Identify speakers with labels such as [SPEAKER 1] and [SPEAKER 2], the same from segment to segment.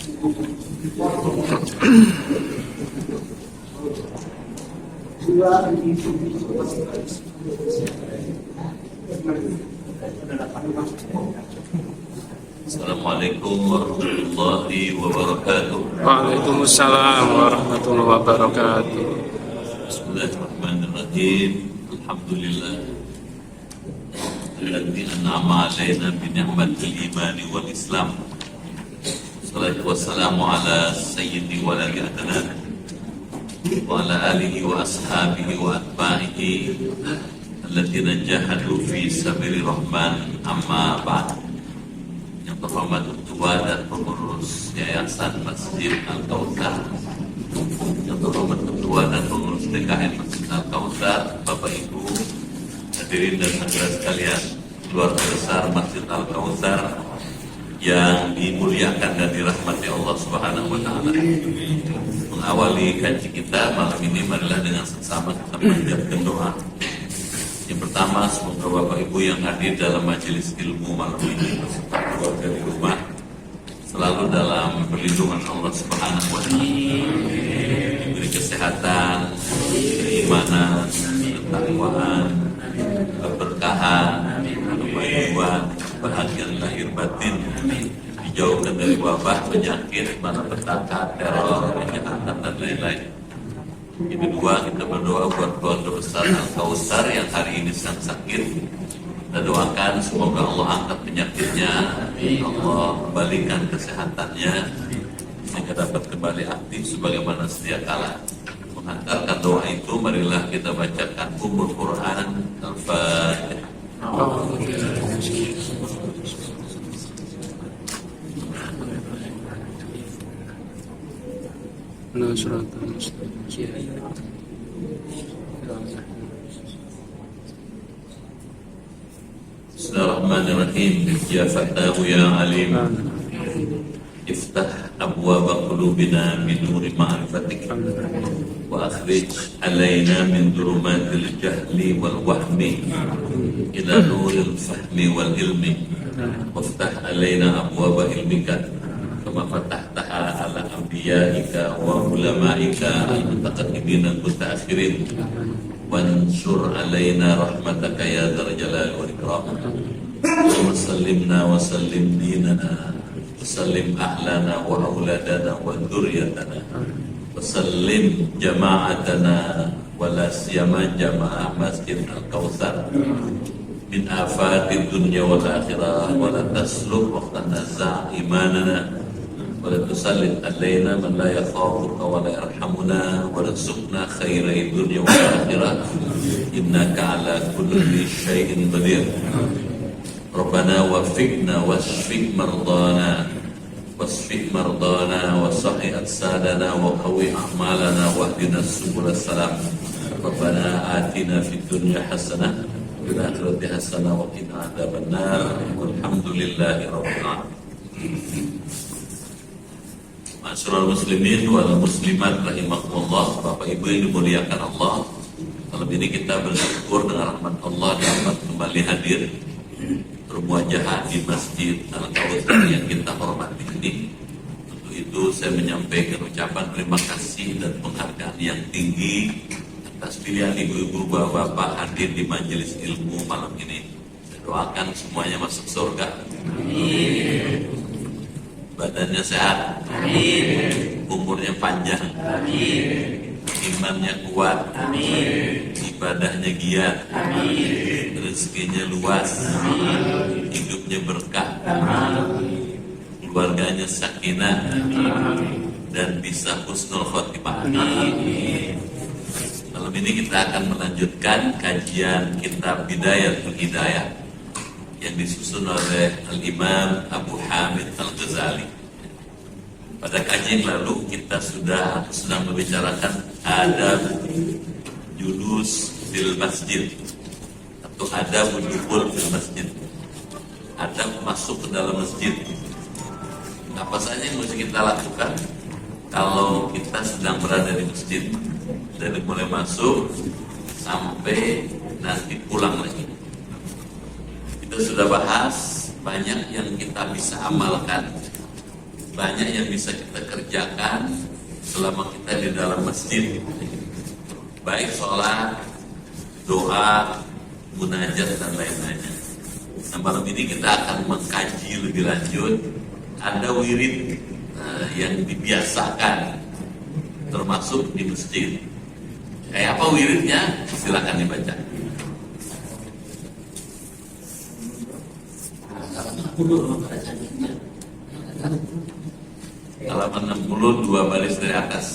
[SPEAKER 1] Assalamualaikum warahmatullahi wabarakatuh.
[SPEAKER 2] Waalaikumsalam warahmatullahi wabarakatuh.
[SPEAKER 1] Bismillahirrahmanirrahim. Alhamdulillah alladzi an'ama 'alaina bi ni'matil imani wal islam. Wassalatu wassalamu ala sayyidi waladi adnan wa ala alihi wa ashabihi wa atba'ihi alladzina jahadu fi sabili rahman, amma ba'd. Yang terhormat Ketua dan pengurus Yayasan Masjid Al-Kautsar, yang terhormat Ketua dan pengurus DKM Masjid Al-Kautsar, Bapak Ibu hadirin dan hadirat sekalian, keluarga besar Masjid Al-Kautsar yang dimuliakan dan dirahmati Allah Subhanahu wa taala. Mengawali kaji kita malam ini, marilah dengan sesama kita panjatkan doa. Yang pertama, semoga Bapak Ibu yang hadir dalam majelis ilmu malam ini beserta keluarga di rumah selalu dalam perlindungan Allah Subhanahu wa taala. Diberi kesehatan, keimanan, ketakwaan, keberkahan, kemajuan, bahagian lahir batin, dijauhkan dari wabah, penyakit, malapetaka, teror, kejahatan dan lain-lain. Yang kedua, kita berdoa buat keluarga besar Al-Kautsar yang hari ini sedang sakit. Kita doakan semoga Allah angkat penyakitnya, Allah kembalikan kesehatannya sehingga dapat kembali aktif sebagaimana sedia kala. Menghantarkan doa itu, marilah kita bacakan Ummul Quran Al-Fatihah. Bismillahirrahmanirrahim. Ya Fattahu ya Alim, iftah abwaba qulubina min nuri ma'rifatik wa akhrij alaina min dhulumatil jahli wal wahmi ila nuril fahmi wal ilmi waftah alaina abwaba ilmika kama fatahtaha ala anbiyaika wa ulamaika al-mutaqaddimin al-mutaakhirin wansur alaina rahmataka ya dzal jalali wal ikram wa sallimna wa sallim dinana wa sallim ahlana wa auladana wa dzurriyyatana wa sallim jama'atana wa la siyama jama'ah Masjid Al-Kautsar min afatid dunya wal akhirah wa la tasluk wa tanazza imanana wa la tusallit alaina man la yakhafuka wa la yarhamuna wa rzuqna khairai dunya wal akhirah innaka ala kulli syai'in qadir. Rabbana wafiqna wasfi' mardana wasfi' mardana wa sahih ajsadana wa qawi a'malana wahdina subul salam. Rabbana atina fid dunya hasanah wa fil akhirati hasanah wa qina adzabannar. Walhamdulillahi rabbil alamin. Ma'asyiral muslimin wal muslimat rahimakumullah, Bapak Ibu yang dimuliakan Allah. Malam ini kita bersyukur dengan rahmat Allah dapat kembali hadir bermuajah di Masjid Al-Kautsar yang kita hormati ini. Untuk itu saya menyampaikan ucapan terima kasih dan penghargaan yang tinggi atas pilihan ibu-ibu bapak-bapak hadir di majelis ilmu malam ini. Saya doakan semuanya masuk surga. Amin. Badannya sehat. Amin. Umurnya panjang. Amin. Imannya kuat. Amin. Ibadahnya giat. Amin. Rezekinya luas. Amin. Hidupnya berkah. Amin. Keluarganya sakinah. Amin. Dan bisa husnul khotimah. Amin. Malam ini kita akan melanjutkan kajian kitab Bidayatul Hidayah yang disusun oleh Al-Imam Abu Hamid Al-Ghazali. Pada kajian lalu kita sedang membicarakan adab julus fil masjid atau adab dukhul fil masjid, adab masuk ke dalam masjid. Apa saja yang mesti kita lakukan kalau kita sedang berada di masjid, dari mulai masuk sampai nanti pulang lagi. Kita sudah bahas banyak yang kita bisa amalkan banyak yang bisa kita kerjakan selama kita di dalam masjid, baik sholat, doa, munajat dan lain-lainnya. Nah, malam ini kita akan mengkaji lebih lanjut. Ada wirid yang dibiasakan termasuk di masjid. Kayak apa wiridnya? Silakan dibaca. Halaman 62 baris dari atas.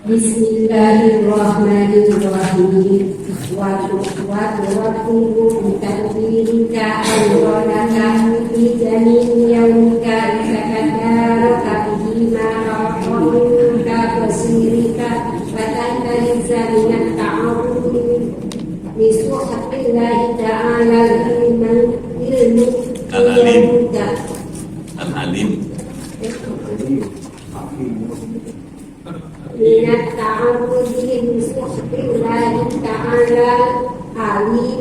[SPEAKER 3] Bismillahirrahmanirrahim. Waktu bitakbirika awwalaka fi jami'i yawmika takaddaraka bihi ma raqamka basirika wa tantariza minat ta'arudi li suhatillahi ta'ala ilmu
[SPEAKER 1] Al-Alim.
[SPEAKER 3] minat ta'arudi li suhatillahi ta'ala alim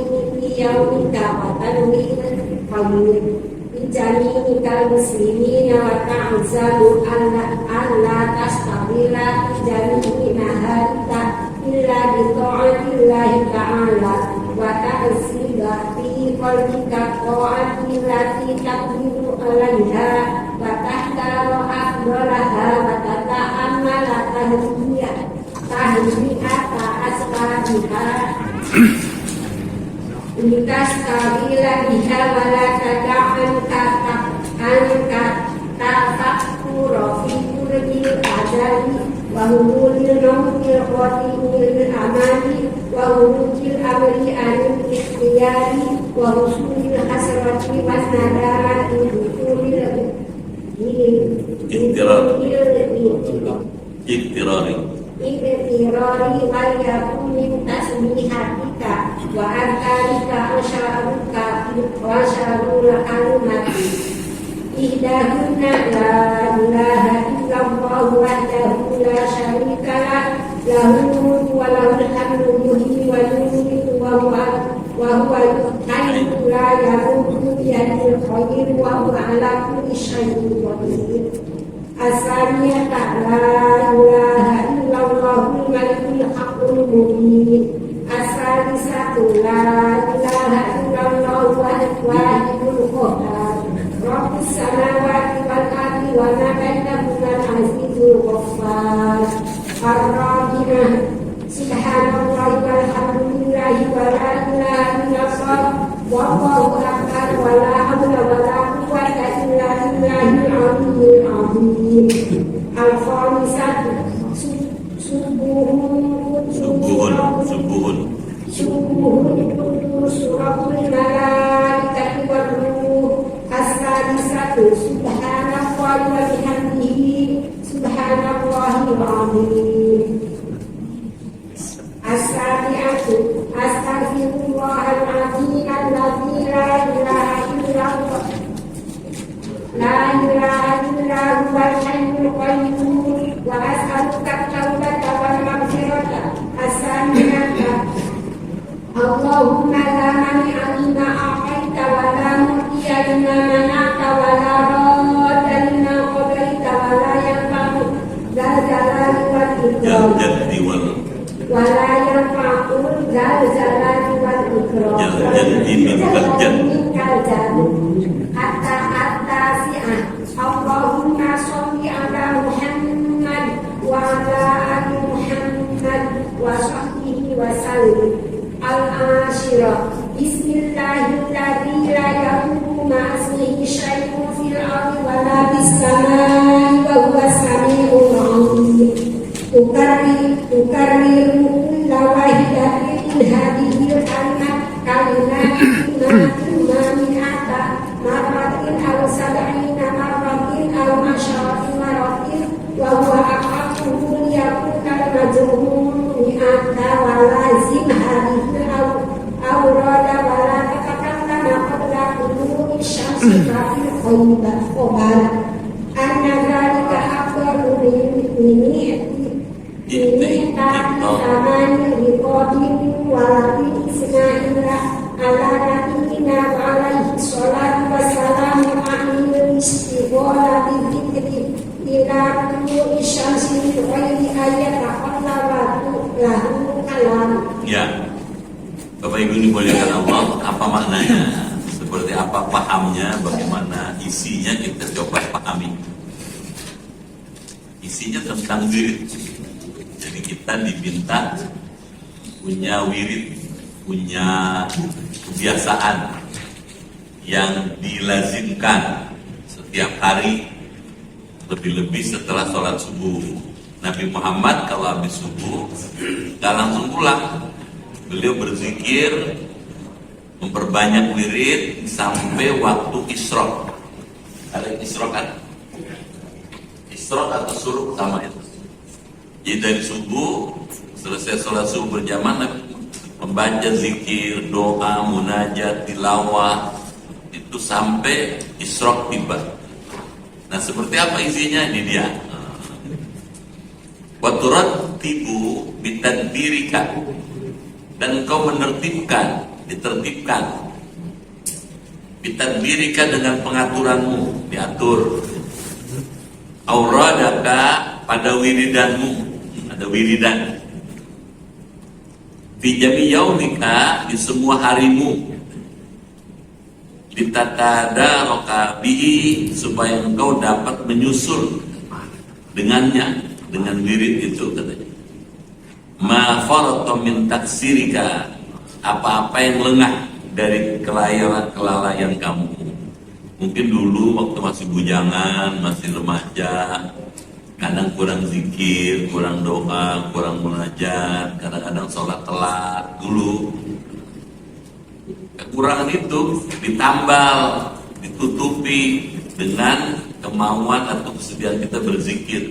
[SPEAKER 3] yawmika wa tanwir qawmir bijami'ikal muslimina wa ta'zalu alla tastabila jami'i naharika illa bi ta'atillahi ta'ala wa ta'zida fi qalbika ta'atillati taqdiru alaiha wa tahtaru afdalaha wa tata'ammala tahli'ata asbabiha likas kabila biha wala tada'anka tafakura fi kurjil adali wa humulil nomil khotimil amali wa humulil amri anil ikhtiyari wa husulil hasrati wa nadamati
[SPEAKER 1] Iktirari
[SPEAKER 3] wal yakun min tasbihatika wa antarika asyaruka wa syarul alumati ihdahunna la ilaha illallah wahdahu la syarika lah lahu wa lahul hamdu yuhyi wa yumiitu wa huwa hayyu la yamutu biyadil khair wa huwa ala kulli syai'in qadir. Asaliyata la ilaha illallahul malikul haqqul mubin. Asalisatu la ilaha illallah wahidul qahhar. Rabbus samawati wal ardi wa ma bainahumal azizul ghaffar. Ar-Rahimah. Subhanallahi walhamdulillahi wa la ilaha illallah wallahu akbar wa la hawla wa la quwwata illa billahil aliyyil azim. Al-Khamisatu
[SPEAKER 1] Subuhun
[SPEAKER 3] suratul malaikati wal ruh. As-sadisatu subhanallahi wa bihamdihi subhanallahil azim. As-sabi'atu astaghfirullahal azim alladzi la ilaha illallah huwal hayyul qayyum wa as'aluka at-taubata wal maghfirata. As-saminata Allahumma la mani'a lima a'taita wa la mu'tiya lima mana'ta wa la radda lima qadaita wa la yanfa'u dzal jalali wal ikram wala yanfa'ul dzal jalali wal ikram hatta si'ah. Allahumma sholli ala Muhammad wa ala ali Muhammad wa sahbihi wa sallim. Al-Ashirah Bismillahirrahmanirrahim. La yadurru ma'asmihi syai'un fil ardi wa la bis samai wa huwa sami'un 'alim. Tukarriru kulla wahidatin min hadhil kalimat mi'ata marratin aw sab'ina marratin aw asyaratin marratin wa huwa aqallu yakuna al-majhul mi'ata wa lazim hadhil awrada wa la tatakallama qabla qulubi syamsi fil khobar anna dhalika afdalu min ini amani biqadin walati isma'ila ala nabiyina wa alaihi salatu wassalamu ahlil ila tulu'i syamsi min ghairi ayataqallabu lahu kalam.
[SPEAKER 1] Ya, Bapak Ibu dimuliakan Allah, apa maknanya? Seperti apa pahamnya? Bagaimana isinya? Kita coba pahami. Isinya tentang wirid. Jadi kita diminta punya wirid, punya kebiasaan yang dilazimkan setiap hari, lebih-lebih setelah sholat subuh. Nabi Muhammad kalau habis subuh gak langsung pulang, beliau berzikir, memperbanyak wirid sampai waktu isyraq. Ada isyraq kan? Isyraq atau suruk sama itu. Jadi dari subuh, selesai sholat subuh berjamaah, membaca zikir, doa, munajat, tilawah, itu sampai isyraq tiba. Nah, seperti apa isinya? Ini dia. Wa turattibu bitadbirika, dan engkau menertibkan, ditertibkan. Bitadbirika, dengan pengaturanmu, diatur. Auradaka, pada wiridanmu, ada wiridan. Fi jami yaumika, di semua harimu. Litatadaroka bihi, supaya engkau dapat menyusul dengannya, dengan wirid itu katanya. Ma farata min taksirika, apa-apa yang lengah dari kelalaian kamu. Mungkin dulu waktu masih bujangan, masih remaja, kadang kurang zikir, kurang doa, kurang munajat, kadang-kadang sholat telat dulu. Kekurangan itu ditambal, ditutupi dengan kemauan atau kesediaan kita berzikir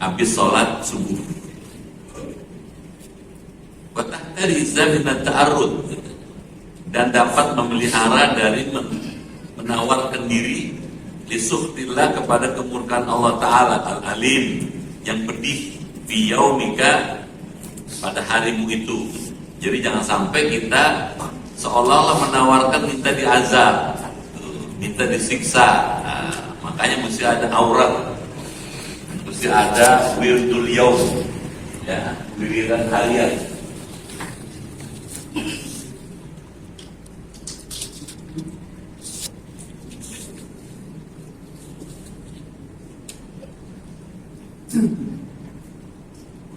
[SPEAKER 1] habis sholat subuh. Watahriza min at-ta'arrud, dan dapat memelihara dari menawarkan diri lisuhtillah, kepada kemurkaan Allah Ta'ala al-alim, yang pedih, fi yaumika, pada harimu itu. Jadi jangan sampai kita seolah-olah menawarkan minta diazab, minta disiksa. Nah, makanya mesti ada aurat, mesti ada wirdul yaum, ya, wiridan harian.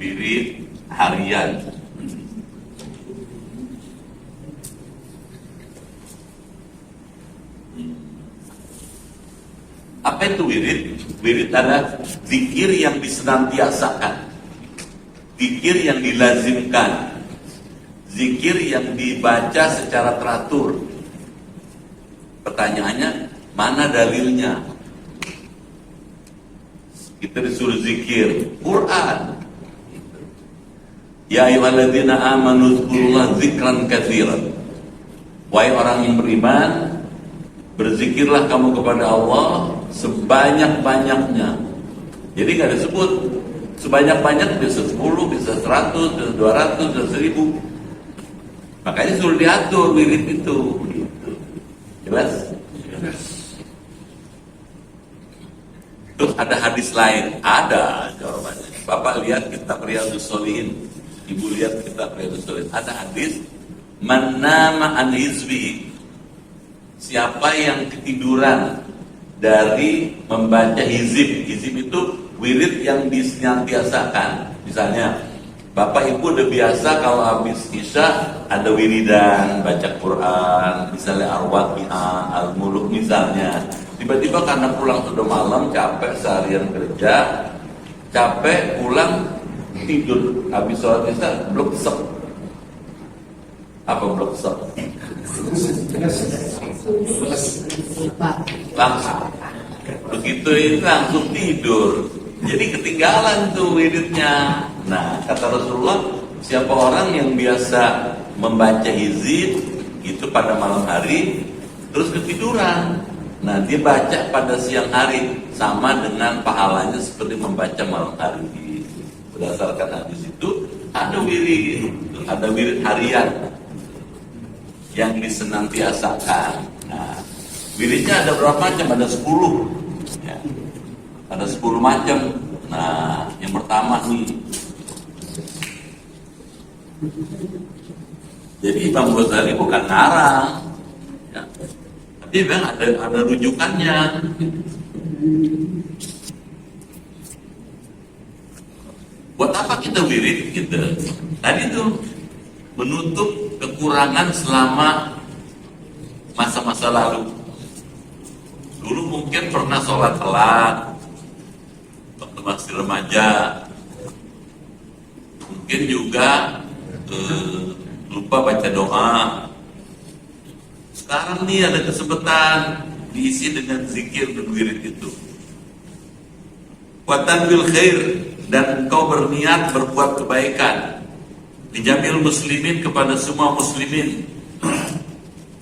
[SPEAKER 1] Wirid harian. Apa itu wirid? Wirid adalah zikir yang disenantiasakan, zikir yang dilazimkan, zikir yang dibaca secara teratur. Pertanyaannya, mana dalilnya? Kita disuruh zikir Quran. Ya ayyuhalladzina amanu dzkurullaha dzikran katsiran. Wahai orang yang beriman, berzikirlah kamu kepada Allah sebanyak-banyaknya. Jadi gak disebut sebanyak-banyak, bisa 10, bisa 100, bisa 200, bisa 1000. Makanya suruh diatur wirid itu. Jelas? Terus ada hadis lain, ada jawabannya. Bapak lihat kitab Riyadhus Shalihin, Ibu lihat kitab Riyadhus Shalihin, ada hadis, man nama an hizbi, siapa yang ketiduran dari membaca hizib. Hizib itu wirid yang disenantiasakan. Misalnya Bapak Ibu udah biasa kalau habis isya ada wiridan, baca Quran, misalnya Al-Waqi'ah, Al-Muluk misalnya. Tiba-tiba karena pulang sudah malam, capek seharian kerja, capek pulang tidur, habis sholat isya blok sep. Apa blok sep? Langsung. Begitu itu langsung tidur. Jadi ketinggalan tuh wiridnya. Nah, kata Rasulullah, siapa orang yang biasa membaca hizib itu pada malam hari terus ketiduran, nah dia baca pada siang hari, sama dengan pahalanya seperti membaca malam hari. Berdasarkan hadis itu ada wirid harian yang disenantiasakan. Nah, wiridnya ada berapa macam? Ada 10 ya. Ada 10 macam. Nah, yang pertama nih. Jadi Imam Ghazali bukan ngarang, ya. Tapi memang ada rujukannya. Buat apa kita wirid gitu? Tadi itu menutup kekurangan selama masa-masa lalu. Dulu mungkin pernah sholat telat waktu masih remaja, mungkin juga lupa baca doa. Sekarang nih ada kesempatan diisi dengan zikir dan wirid itu. Watan bil khair, dan engkau berniat berbuat kebaikan dijamil muslimin, kepada semua muslimin.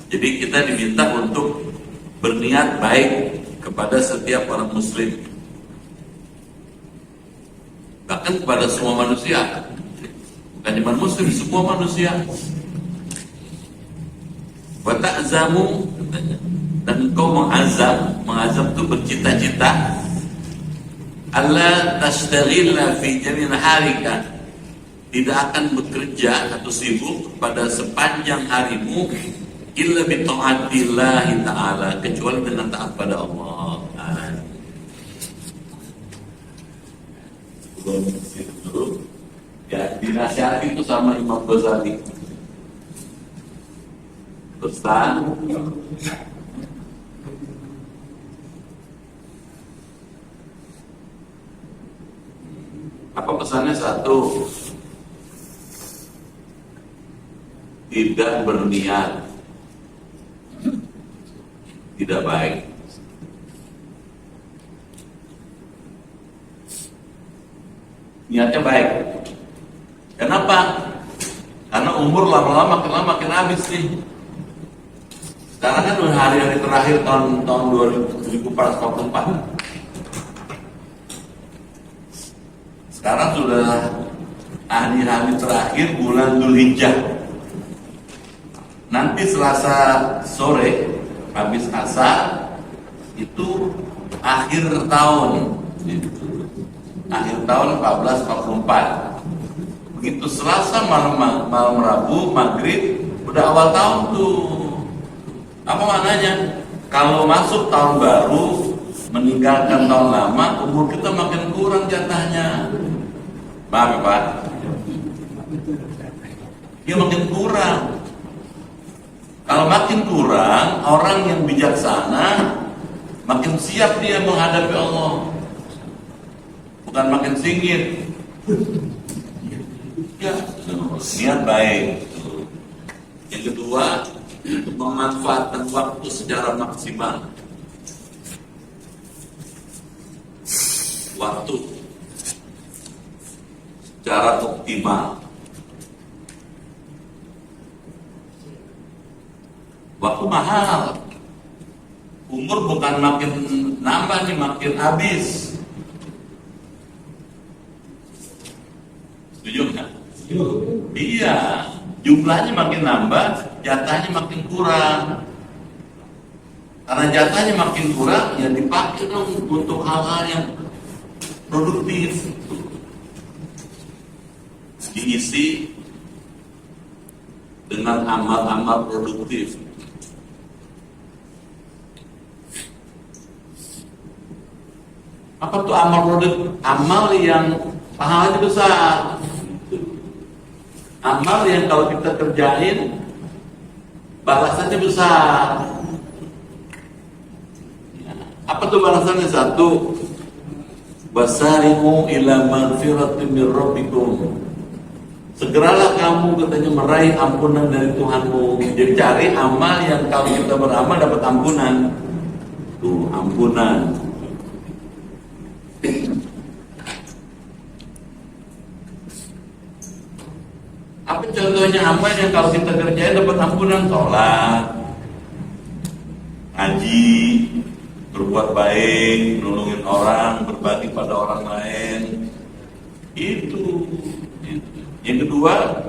[SPEAKER 1] Jadi kita diminta untuk berniat baik kepada setiap orang muslim, bahkan kepada semua manusia, bukan cuma muslim, semua manusia. Wa ta'zamu, dan engkau mengazam itu bercita-cita, Allah tashtagilla fi jamin harika, tidak akan bekerja atau sibuk pada sepanjang harimu illa bi ta'atillahi ta'ala, kecuali dengan taat pada Allah. Ya, dinasihati itu sama Imam Ghazali. Ustaz, apa pesannya? Satu, tidak berniat tidak baik. Niatnya baik. Kenapa? Karena umur lama-lama makin habis nih. Sekarang kan udah hari-hari terakhir tahun 1444. Sekarang sudah hari-hari terakhir bulan Dzulhijjah. Nanti Selasa sore habis asar itu akhir tahun. Akhir tahun 1444. Begitu Selasa malam Rabu maghrib udah awal tahun tuh. Apa maknanya? Kalau masuk tahun baru meninggalkan tahun lama, umur kita makin kurang jatahnya. Paham ya, Pak? Dia makin kurang. Kalau makin kurang, orang yang bijaksana makin siap dia menghadapi Allah. Bukan makin singit. Ya, niat baik. Yang kedua, memanfaatkan waktu secara maksimal. Waktu secara optimal. Waktu mahal. Umur bukan makin nambah nih, makin habis. Setuju nggak? Iya, jumlahnya makin nambah, jatahnya makin kurang. Karena jatahnya makin kurang, ya dipakai dong untuk hal-hal yang produktif. Diisi dengan amal-amal produktif. Apa tuh amal produktif? Amal yang pahalanya besar. Amal yang kalau kita kerjain balasannya besar. Apa tuh balasannya? Satu, basarimu ila magfiratin min rabbikum. Segeralah kamu katanya meraih ampunan dari Tuhanmu. Jadi cari amal yang kalau kita beramal dapat ampunan. Tuh, ampunan. Apa contohnya amal yang kalau kita kerjain dapat ampunan? Sholat, ngaji, berbuat baik, nolongin orang, berbagi pada orang lain. Itu. Yang kedua,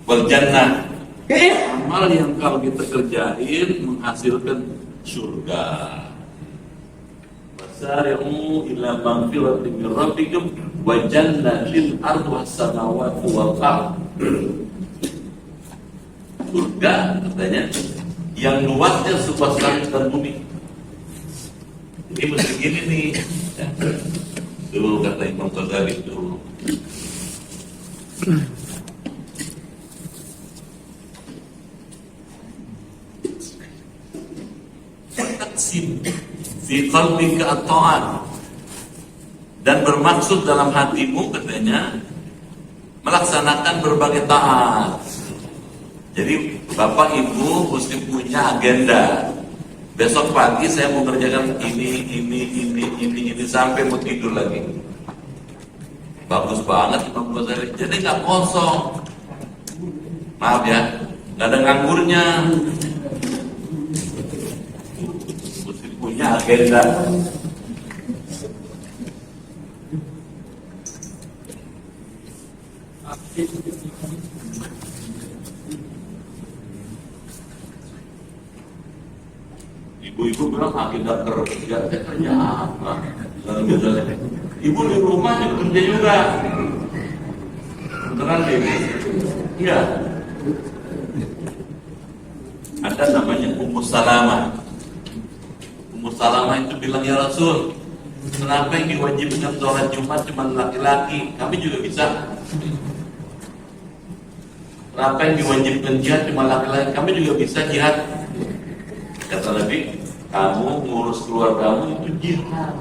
[SPEAKER 1] wal jannah. Amal yang kalau kita kerjain menghasilkan surga. sari'u ila magfiratin min rabbikum wa jannatin arduha as-samawati wal ardh. Surga katanya yang luasnya seluas langit dan bumi. Ini mesti gini nih. Dulu kata Imam Ghazali itu. Taksim fi qalbika at-ta'at, dan bermaksud dalam hatimu katanya melaksanakan berbagai taat. Jadi Bapak Ibu mesti punya agenda. Besok pagi saya mau kerjakan ini sampai mau tidur lagi. Bagus banget Imam Ghazali. Jadi nggak kosong. Maaf ya, nggak ada nganggurnya. Mesti punya agenda. Ibu-ibu bilang agenda kerja, saya kerja apa? Ibu di rumah kerja juga. Beneran Ibu? Iya. Ada namanya Ummu Salamah. Ummu Salamah itu bilang, ya Rasul, kenapa yang diwajibkan sholat Jumat cuma laki-laki? Kami juga bisa. Kenapa yang diwajibkan jihad cuma laki-laki? Kami juga bisa jihad. Kata Nabi, kamu ngurus keluargamu itu jihad.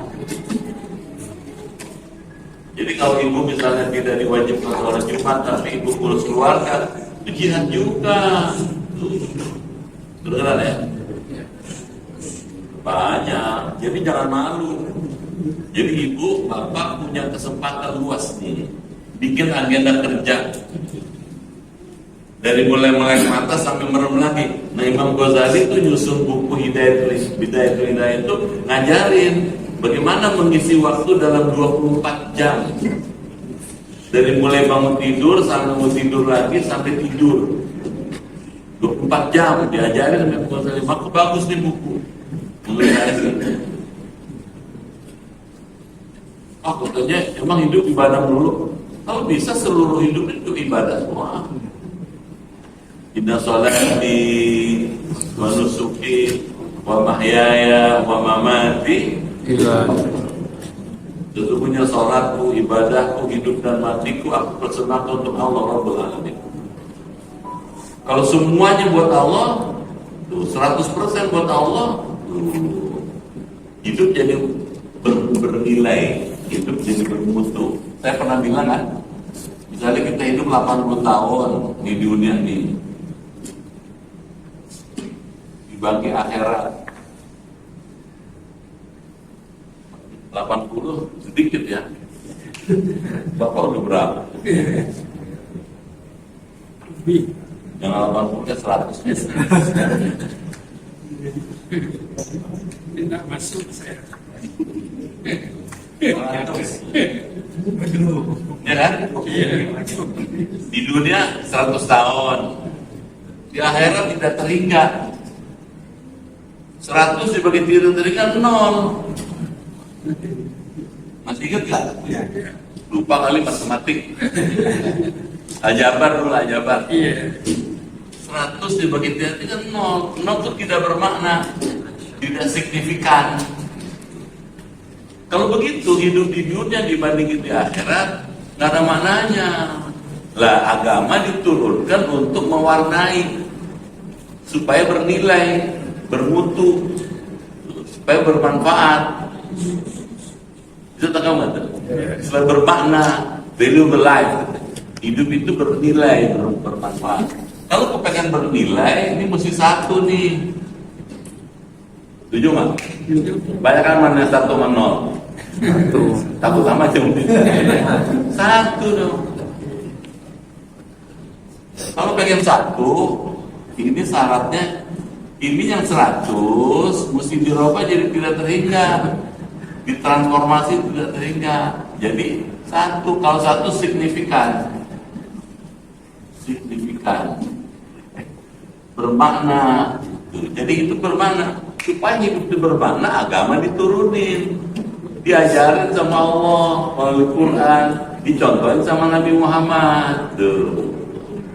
[SPEAKER 1] Jadi kalau ibu misalnya tidak diwajibkan sholat Jumat tapi ibu ngurus keluarga, itu jihad juga. Beneran ya? Banyak. Jadi jangan malu. Jadi ibu, bapak punya kesempatan luas nih, bikin agenda kerja. Dari mulai melek mata sampai merem lagi. Nah Imam Ghazali itu nyusun buku Hidayatul Hidayah itu ngajarin bagaimana mengisi waktu dalam 24 jam. Dari mulai bangun tidur sampai mau tidur lagi sampai tidur. 24 jam diajarin Imam Ghazali. Maka bagus nih buku. Oh katanya emang hidup ibadah dulu. Kalau bisa seluruh hidup itu ibadah semua. Inna sholati wa nusuki wa mahyaya wa mamati sesungguhnya sholatku, ibadahku, hidup dan matiku aku persembahkan untuk Allah Rabbul Alamin. Kalau semuanya buat Allah, 100% buat Allah, hidup jadi bernilai, hidup jadi bermutu. Saya pernah bilang kan, misalnya kita hidup 80 tahun di dunia ini, dibagi akhirat 80 sedikit ya. Bapak udah berapa? Yang 80 nya 100.
[SPEAKER 2] Tidak masuk saya.
[SPEAKER 1] Ya kan? Di dunia 100 tahun, di akhirat tidak terhingga. 100 dibagi tidak 0. Masih ingat gak? Lupa kali matematik. Ajabar dulu, ajabar. 100 dibagi tidak 0. 0 itu tidak bermakna, tidak signifikan. Kalau begitu hidup di dunia dibandingin di akhirat nggak ada maknanya. Lah agama diturunkan untuk mewarnai supaya bernilai, bermutu, supaya bermanfaat. Bisa tak kamu? Supaya bermakna, valuable life. Hidup itu bernilai, bermanfaat. Kalau kau pengen bernilai, ini mesti satu nih. Setuju nggak? Banyak kan mana 1 sama 0. Takut sama aja mungkin. 1 dong. Kalau pengen 1, ini syaratnya. Ini yang 100 mesti dirubah jadi tidak terhingga, ditransformasi tidak terhingga. Jadi 1, kalau 1 signifikan, bermakna. Jadi itu bermakna. Supaya hidup itu bermakna, agama diturunin. diajarin sama Allah melalui Quran, dicontohin sama Nabi Muhammad. Tuh.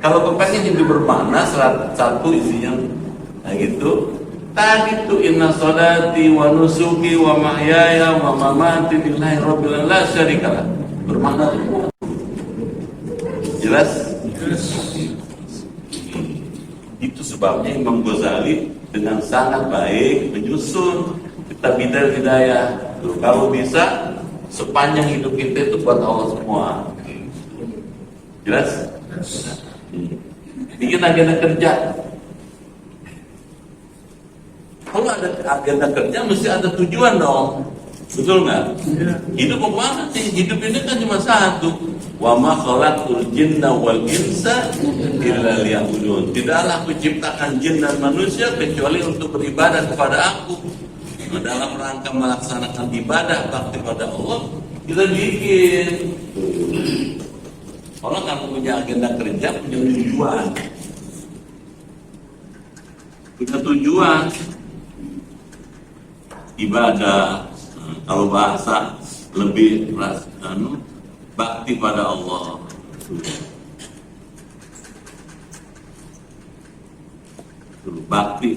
[SPEAKER 1] Kalau kepengen hidup bermakna, satu isinya, nah gitu. Tadi tuh inna sholati wa nusuki wa mahyaya wa mamati lillahi rabbil alamin la syarikalah. Bermakna tuh. Jelas? Itu sebabnya Imam Ghazali dengan sangat baik menyusun kitab hidayah. Kalau bisa sepanjang hidup kita itu buat Allah semua. Jelas? Bikin agenda kerja. Kalau ada agenda kerja mesti ada tujuan dong. Betul nggak? Hidup mau kemana sih? Hidup ini kan cuma satu. Wa ma khalaqtul jinna wal insa illa liya'budun. Tidaklah aku ciptakan jin dan manusia kecuali untuk beribadah kepada aku. Nah, dalam rangka melaksanakan ibadah bakti pada Allah, kita bikin. Orang kan punya agenda kerja, punya tujuan. Punya tujuan ibadah. Kalau bahasa lebih bakti pada Allah. Bakti.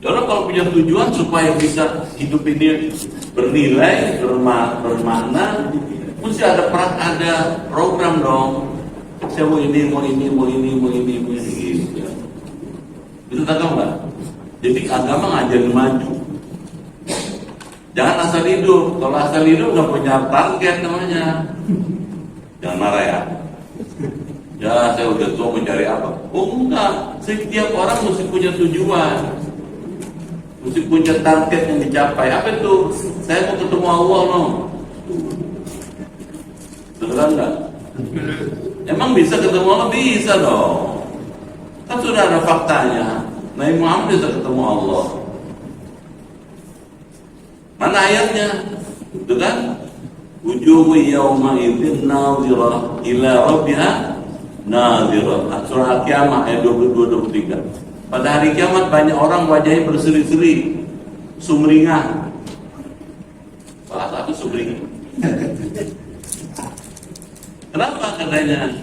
[SPEAKER 1] Orang kalau punya tujuan supaya bisa hidup ini bernilai, bermakna, mesti ada program dong. Saya mau ini gitu. Itu tahu nggak? Jadi agama ngajarin maju. Jangan asal hidup. Kalau asal hidup nggak punya target namanya. Jangan marah ya. Ya saya udah tua mencari apa? Oh enggak. Setiap orang mesti punya tujuan. Mesti punya target yang dicapai. Apa itu? Saya mau ketemu Allah loh. Beneran nggak? Emang bisa ketemu Allah? Bisa dong. Kan sudah ada faktanya. Nabi Muhammad bisa ketemu Allah. Mana ayatnya? Itu kan? Wujuhu yawma idzin nadhirah ila rabbiha nadhirah. Surah Al-Qiyamah ayat 22-23. Pada hari kiamat banyak orang wajahnya berseri-seri, sumringah. Bahasa apa sumringah? Kenapa katanya?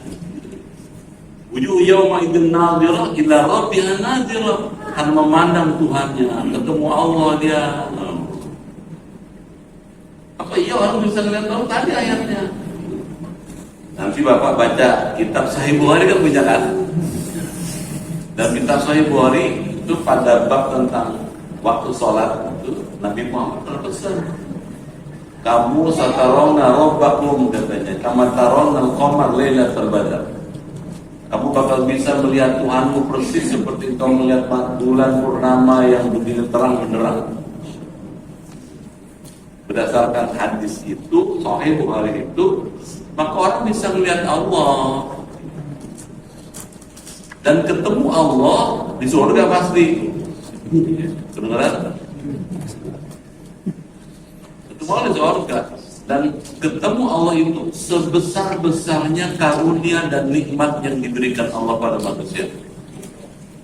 [SPEAKER 1] Wujuhu yawma idzin nadhirah ila rabbiha nadhirah. Akan memandang Tuhannya, ketemu Allah dia. Apa iya orang bisa ngeliat Allah? Tadi ayatnya. Nanti Bapak baca kitab Sahih Bukhari kan punya kan? Dan kitab Sahih Bukhari itu pada bab tentang waktu sholat itu Nabi Muhammad berpesan, kamu satarawna rabbakum katanya, kama tarawna al-qamar lailatal badr. Kamu bakal bisa melihat Tuhanmu persis seperti kau melihat bulan purnama yang begini terang benderang. Berdasarkan hadis itu, Sahih Bukhari itu, maka orang bisa melihat Allah dan ketemu Allah di surga pasti. Kedengaran? Ketemu Allah di surga dan ketemu Allah itu sebesar-besarnya karunia dan nikmat yang diberikan Allah pada manusia.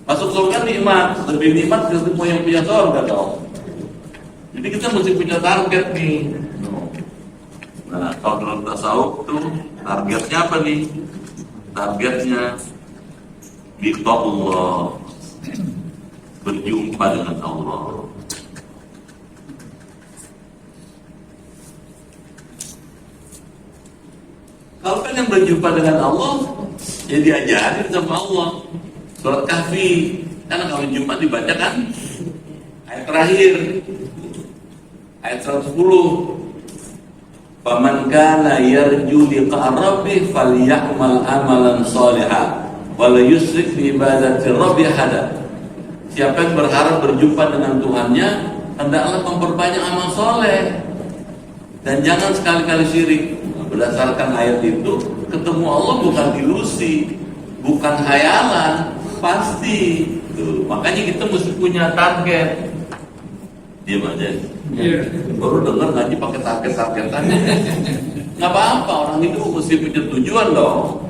[SPEAKER 1] Masuk surga nikmat, lebih nikmat ketemu yang punya surga dong. Jadi kita mesti punya target nih. Nah, kalau dalam tasawuf tuh targetnya apa nih? Targetnya liqa'ullah, berjumpa dengan Allah. Kalau kan yang berjumpa dengan Allah, ya diajarin sama Allah. Surat Kahfi, karena kalau Jumat dibaca kan ayat terakhir. Ayat 110. Faman kana yarju liqa'a rabbih falyamal amalan shalihan wa la yusyrik bi ibadati rabbih ahada. Siapa yang berharap berjumpa dengan Tuhannya, hendaklah memperbanyak amal soleh dan jangan sekali-kali syirik. Berdasarkan ayat itu, ketemu Allah bukan ilusi, bukan khayalan, pasti. Tuh, makanya kita mesti punya target. Diam aja. Baru dengar ngaji pakai target-targetan. Nggak apa-apa, orang itu mesti punya tujuan dong.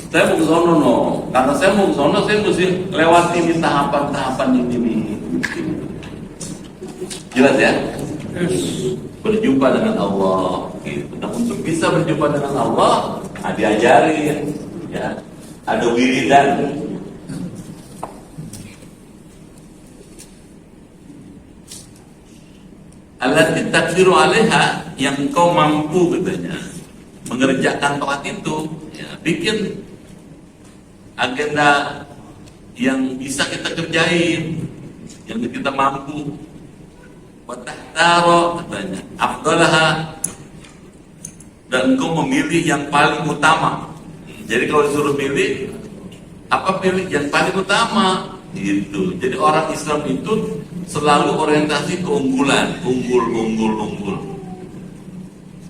[SPEAKER 1] Saya mau ke sono no. Karena saya mau ke sono, saya mesti lewati ini tahapan-tahapan ini. Jelas ya? berjumpa dengan Allah gitu. Nah, untuk bisa berjumpa dengan Allah, diajarin ya, ada wiridan. Allati taqdiru 'alaiha, yang kau mampu katanya mengerjakan taat itu, ya, bikin agenda yang bisa kita kerjain, yang kita mampu. Wa tahtaro katanya afdalaha, dan engkau memilih yang paling utama. Jadi kalau disuruh pilih, apa pilih yang paling utama gitu. Jadi orang Islam itu selalu orientasi keunggulan, unggul.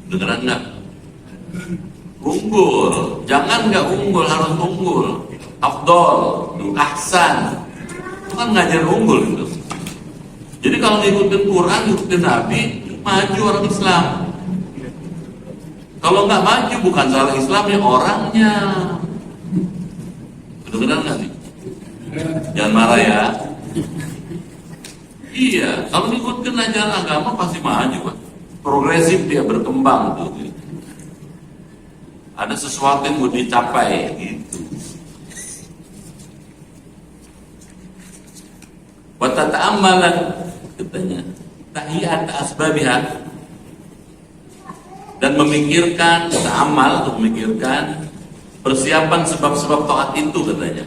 [SPEAKER 1] Dengeran nggak? Unggul, jangan nggak unggul, harus unggul. Afdol, ahsan, itu kan ngajar unggul gitu. Jadi kalau ngikutin Quran, ngikutin Nabi, maju orang Islam. Kalau nggak maju, bukan salah Islamnya, orangnya. Kedengeran nggak sih? Jangan marah ya. Iya, kalau ngikutin ajaran agama pasti maju, Pak. Progresif, dia berkembang tuh. Gitu. Ada sesuatu yang mau dicapai gitu. Wa tata'ammalan katanya tahiyat asbabiha, dan memikirkan, ta'ammal untuk memikirkan persiapan sebab-sebab taat itu katanya.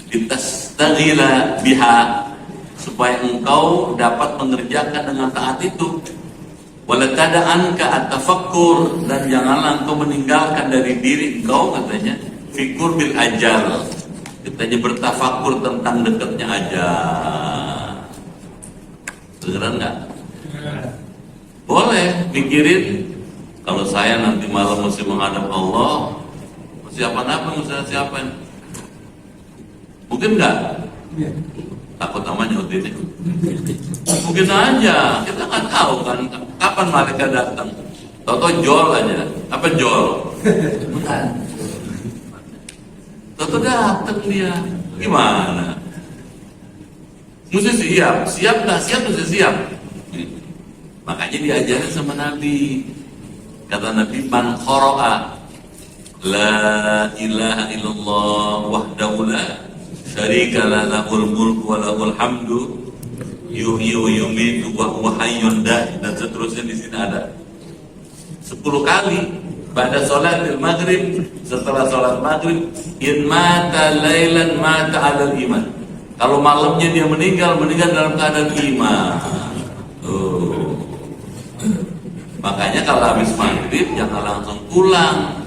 [SPEAKER 1] Ditastaghila biha, supaya engkau dapat mengerjakan dengan taat itu. Wala tada'anka at-tafakkur, dan janganlah engkau meninggalkan dari diri engkau katanya fikur bil ajal, katanya bertafakur tentang dekatnya ajal. Dengeran nggak? Boleh mikirin, kalau saya nanti malam mesti menghadap Allah, persiapan apa yang mesti siapin? Mungkin nggak? Takut namanya ini. Mungkin aja, kita nggak tahu kan kapan malaikat datang. Toto jol aja, apa jol? Bukan. Toto datang dia, gimana? Mesti siap nggak siap mesti siap. Makanya diajarin sama Nabi. Kata Nabi, man qara'a la ilaha illallah wahdahu la syarika la lahul mulku wa lahul hamdu yuhyi wa yumiitu wa huwa hayyun dan seterusnya. Di sini ada 10 kali pada sholatil maghrib, setelah sholat maghrib, in mata lailan mata alal iman. Kalau malamnya dia meninggal dalam keadaan iman. Makanya kalau habis maghrib jangan langsung pulang,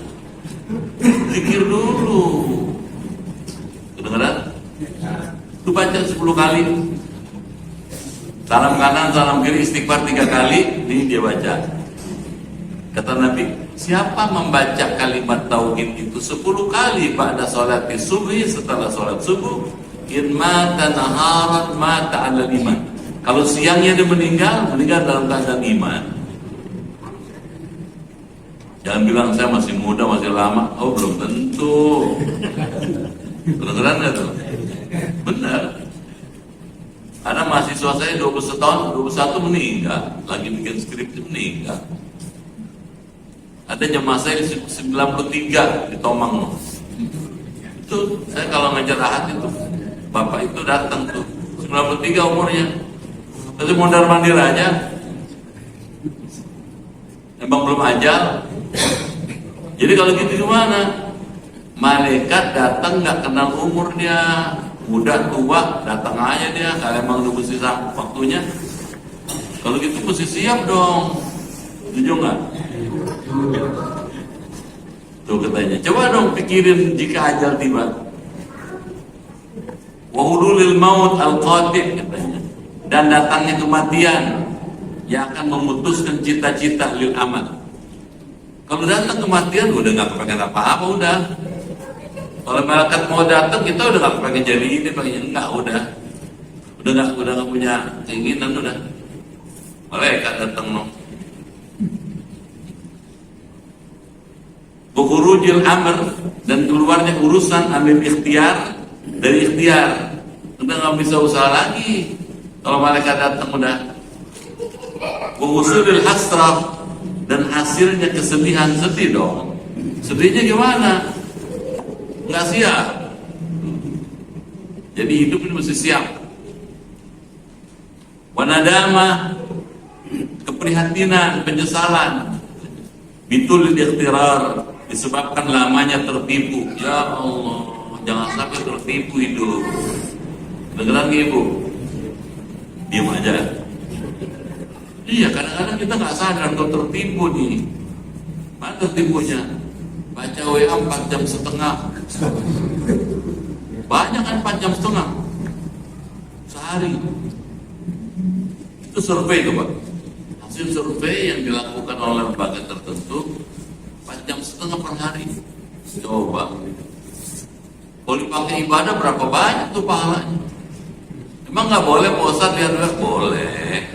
[SPEAKER 1] zikir dulu. Kedengeran? Itu baca 10 kali. Salam kanan, salam kiri, istighfar 3 kali. Ini dia baca. Kata Nabi, siapa membaca kalimat tauhid itu 10 kali pada sholat subuh, setelah sholat subuh, in mata naharan mata ala iman. Kalau siangnya dia meninggal dalam keadaan iman. Jangan bilang saya masih muda, masih lama. Oh, belum tentu. Kedengeran gak tuh? Benar. Ada mahasiswa saya 21 meninggal, lagi bikin skripsi meninggal. Ada jemaah saya 93 di Tomang. Itu saya kalau ngajar ahad itu, bapak itu datang tuh 93 umurnya. Tapi mondar mandir aja. Emang belum ajal. Jadi kalau gitu gimana? Malaikat datang nggak kenal umur dia, muda tua datang aja dia. Kalau emang udah mesti waktunya, kalau gitu mesti siap dong. Setuju nggak? Tuh katanya. Coba dong pikirin jika ajal tiba. Wa hululil maut al-qati' katanya. Dan datangnya kematian yang akan memutuskan cita-cita lil amal. Kalau datang kematian udah nggak kepengen apa-apa udah. Kalau malaikat mau datang kita udah nggak kepengen jadi ini, pengen enggak udah nggak punya keinginan udah. Malaikat datang no. Bukhurujil amr, dan keluarnya urusan ambil ikhtiar dari ikhtiar. Udah nggak bisa usaha lagi. Kalau malaikat datang udah Wa usulil hasrah, dan hasilnya kesedihan. Sedih dong. Sedihnya gimana? Nggak siap. Jadi hidup ini mesti siap. Wanadama, keprihatinan, penyesalan. Bitul ikhtirar, disebabkan lamanya tertipu. Ya Allah, jangan sampai tertipu hidup. Dengeran nggak Ibu? Diam aja. Iya, kadang-kadang kita nggak sadar kalau tertipu nih. Mana tertipunya? Baca WA 4 jam setengah. Banyak kan 4 jam setengah sehari. Itu survei tuh Pak. Hasil survei yang dilakukan oleh lembaga tertentu, 4 jam setengah per hari. Coba. Kalau dipakai ibadah berapa banyak tuh pahalanya? Emang nggak boleh Pak Ustadz lihat-lihat? Boleh.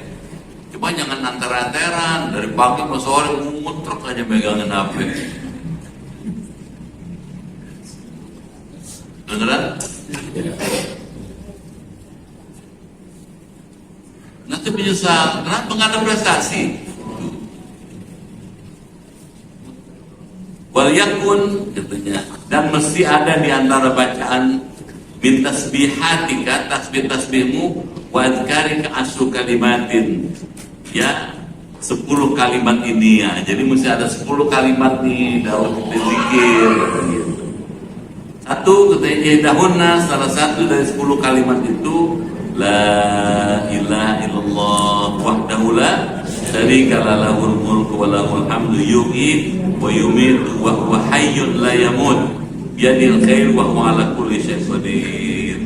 [SPEAKER 1] Cuma jangan antar-anteran. Dari pagi ke sore mutruk aja megangin HP. Beneran? Nanti menyesal. Kenapa nggak ada prestasi? Wal yakun katanya, dan mesti ada di antara bacaan min tasbihatika, tasbih-tasbihmu, wa adkarika asru kalimatin. Ya, 10 kalimat ini ya. Jadi mesti ada 10 kalimat nih dalam zikir gitu. Satu katanya ihdahunna, salah satu dari 10 kalimat itu la ilaha illallah wahdahu la syarika lahul mulku wa lahul hamdu yuhyi wa yumiitu wa huwa hayyun la yamut biyadil khair wa huwa ala kulli syai'in qadir.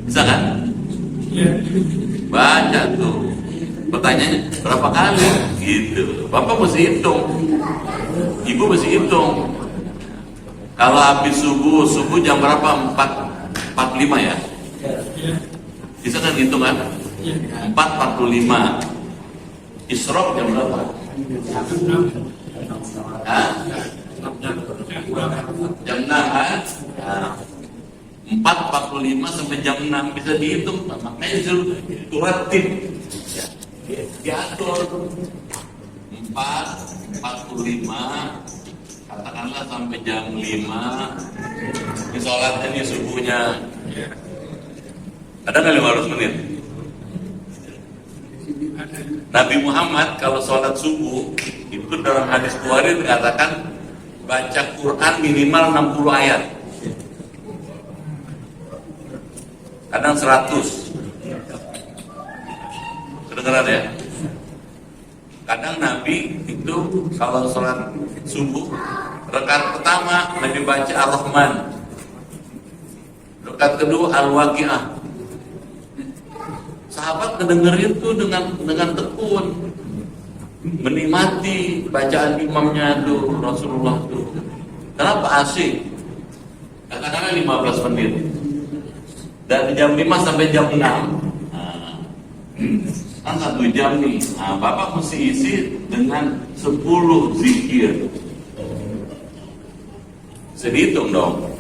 [SPEAKER 1] Bisa kan? Baca tuh. Pertanyaannya berapa kali? Gitu. Bapak mesti hitung. Ibu mesti hitung. Kalau habis subuh jam berapa? 4.45 ya? Bisa kan hitung kan? 4.45. Isyraq jam berapa? Hah? Jam 6 kan? Nah, 4.45 sampai jam 6 bisa dihitung. Makanya disuruh turatif. Diatur 4.45 katakanlah sampai jam 5 ini sholatnya nih subuhnya ada nggak 500 menit? Nabi Muhammad kalau sholat subuh itu dalam hadis Bukhari dikatakan baca Quran minimal 60 ayat, kadang 100. Kedengeran ya? Kadang Nabi itu kalau sholat subuh rakaat pertama Nabi baca Ar-Rahman, rakaat kedua Al-Waqi'ah. Sahabat kedengerin tuh dengan tekun, menikmati bacaan imamnya tuh Rasulullah tuh. Kenapa asik? Katakanlah 15 menit dari jam 5 sampai jam 6. Kan 1 jam nih. Nah, Bapak mesti isi dengan 10 zikir. Sehitung dong.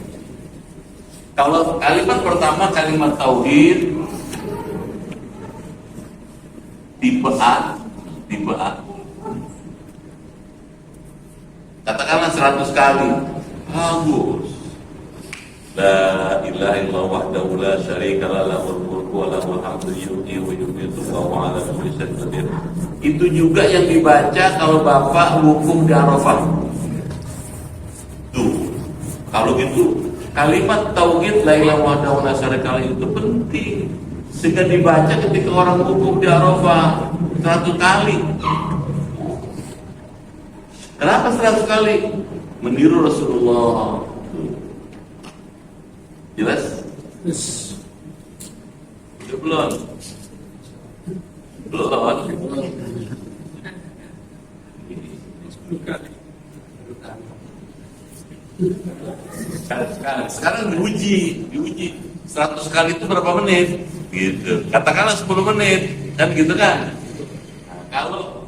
[SPEAKER 1] Kalau kalimat pertama kalimat tauhid tipe A. Katakanlah 100 kali. Bagus. La ilaha illallah wahdahu la syarika lah lahul mulku wa lahul hamdu yuhyi wa yumiitu wa huwa ala kulli syai'in qadir. Itu juga yang dibaca kalau Bapak wukuf di Arafah. Tuh. Kalau gitu kalimat tauhid la ilaha wahdahu la syarika lah itu penting. Sehingga dibaca ketika orang wukuf di Arafah 100 kali. Kenapa 100 kali? Meniru Rasulullah. Jelas?
[SPEAKER 2] Yes.
[SPEAKER 1] Belum. Sekarang diuji 100 kali itu berapa menit? Gitu. Katakanlah 10 menit, kan gitu kan? Nah, kalau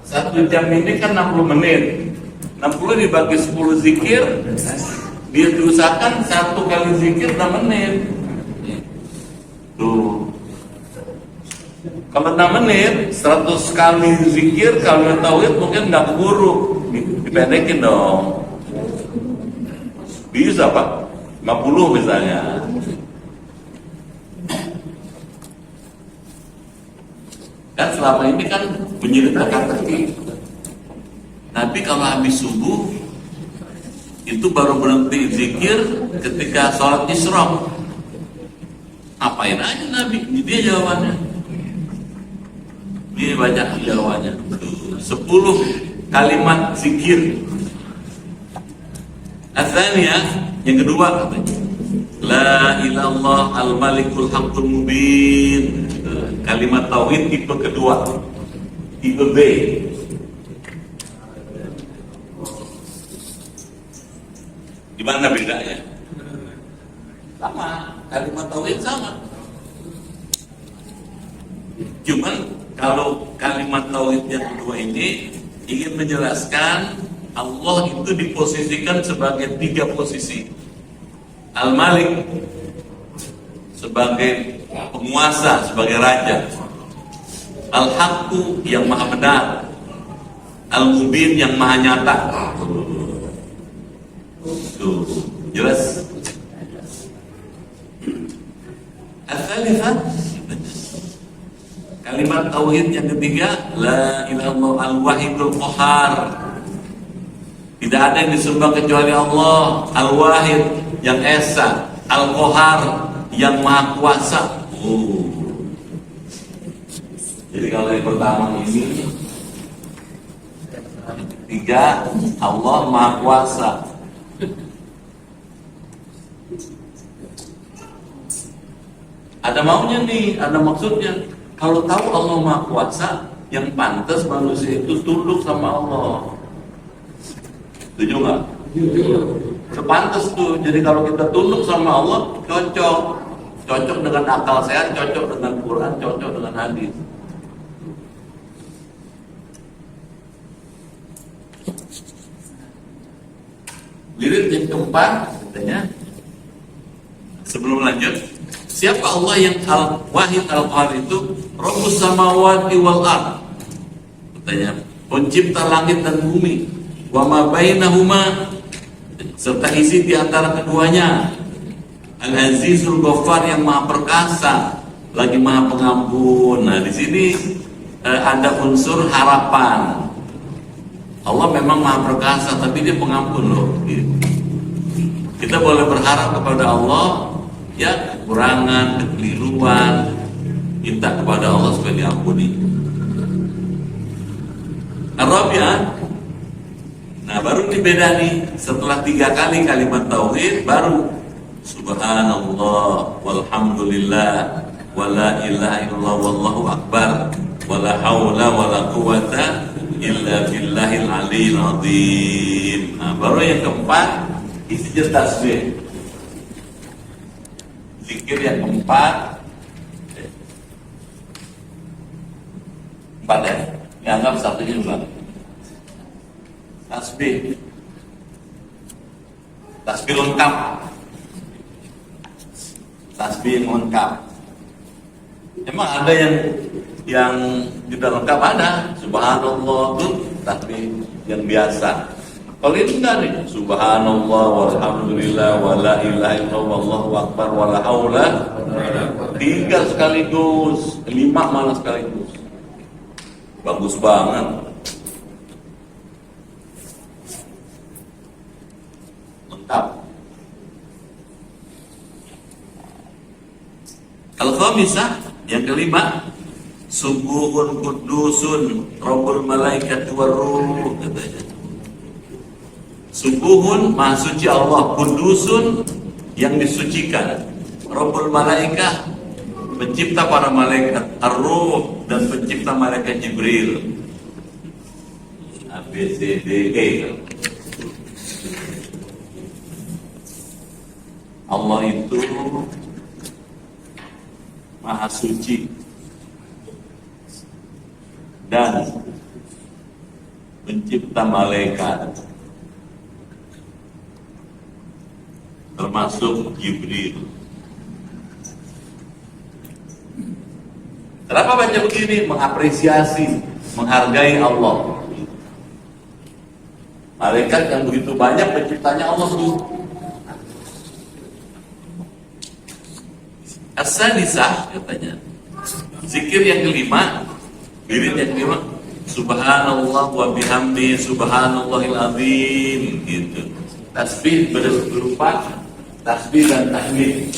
[SPEAKER 1] 1 jam ini kan 60 menit. 60 dibagi 10 zikir, dia diusahakan 1 kali zikir 6 menit. Tuh. Kalau 6 menit, 100 kali zikir, kalimat tauhid mungkin nggak keburu. Dipendekin dong. Bisa Pak, 50 misalnya. Kan selama ini kan menceritakan tadi. Nabi kalau habis subuh itu baru berhenti zikir ketika sholat isyraq. Apain aja Nabi? Dia jawabannya. Dia banyak jawabannya. 10 kalimat zikir. Atsaniyah, yang kedua katanya. La ilallah al-malikul haqqul mubin. Kalimat tauhid tipe kedua. Tipe B. Di mana bedanya? Sama, kalimat tauhid sama. Cuman kalau kalimat tauhid yang kedua ini ingin menjelaskan Allah itu diposisikan sebagai 3 posisi. Al-Malik sebagai penguasa, sebagai raja. Al-Haqqu yang maha benar. Al-Mubin yang maha nyata. Tuh, jelas. Al-Thalithah, kalimat tauhid yang ketiga, la ilaha illallah al-wahidul qahar. Tidak ada yang disembah kecuali Allah, al-wahid yang esa, al-qahar yang maha kuasa. Jadi kalau yang pertama ini, ketiga, Allah maha kuasa. Ada maunya nih, ada maksudnya. Kalau tahu Allah maha kuasa, yang pantas manusia itu tunduk sama Allah. Setuju nggak? Sepantas tuh. Jadi kalau kita tunduk sama Allah, cocok dengan akal sehat, cocok dengan Quran, cocok dengan hadis. Lirik yang keempat, katanya. Sebelum lanjut, siapa Allah yang al-wahid al-qahar itu? Rabbus samawati wal ard. Katanya, pencipta langit dan bumi, wa ma bainahuma, serta isi di antara keduanya. Al-Azizul Ghaffar yang maha perkasa, lagi maha pengampun. Nah, di sini ada unsur harapan. Allah memang maha perkasa, tapi dia pengampun loh. Kita boleh berharap kepada Allah, ya kekurangan, kekeliruan, minta kepada Allah supaya diampuni. Ar-Rabi'ah. Nah, baru dibeda nih, setelah 3 kali kalimat tauhid, baru subhanallah walhamdulillah wala ilaha illallah wallahu akbar wala haula wala quwata illa billahil aliyil azim. Nah, baru yang keempat, isi tasbih. Zikir yang keempat, 4 ya, dianggap satunya juga. Tasbih lengkap. Tasbih yang lengkap. Emang ada yang tidak lengkap? Ada. Subhanallah itu tasbih yang biasa. Kalau ini enggak nih, subhanallah walhamdulillah wala ilaha illallah wallahu akbar wala haula. 3 sekaligus, 5 malah sekaligus. Bagus banget. Lengkap. Al-khamisah, yang kelima, subuhun kudusun rabbul malaikat war ruh, katanya. Subuhun, maha suci Allah, kudusun, yang disucikan, rabbul malaikat, pencipta para malaikat, ar-ruh, dan pencipta malaikat Jibril. A, B, C, D, E. Allah itu maha suci dan pencipta malaikat, termasuk Jibril. Kenapa baca begini? Mengapresiasi, menghargai Allah. Malaikat yang begitu banyak penciptanya Allah tuh. As-sadisah katanya. Zikir yang kelima, wirid yang kelima, subhanallah wa bihamdi subhanallahil azim gitu. Tasbih berupa tasbih dan tahmid.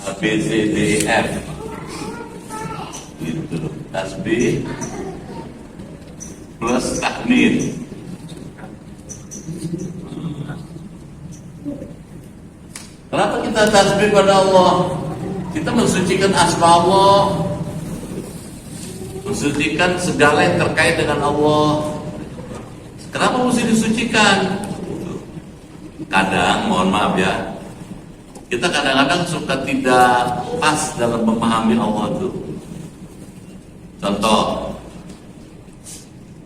[SPEAKER 1] A B C D E F. Gitu. Tasbih plus tahmid. Kenapa kita tasbih pada Allah? Kita mensucikan asma Allah, mensucikan segala yang terkait dengan Allah. Kenapa mesti disucikan? Kadang, mohon maaf ya, kita kadang-kadang suka tidak pas dalam memahami Allah itu. Contoh,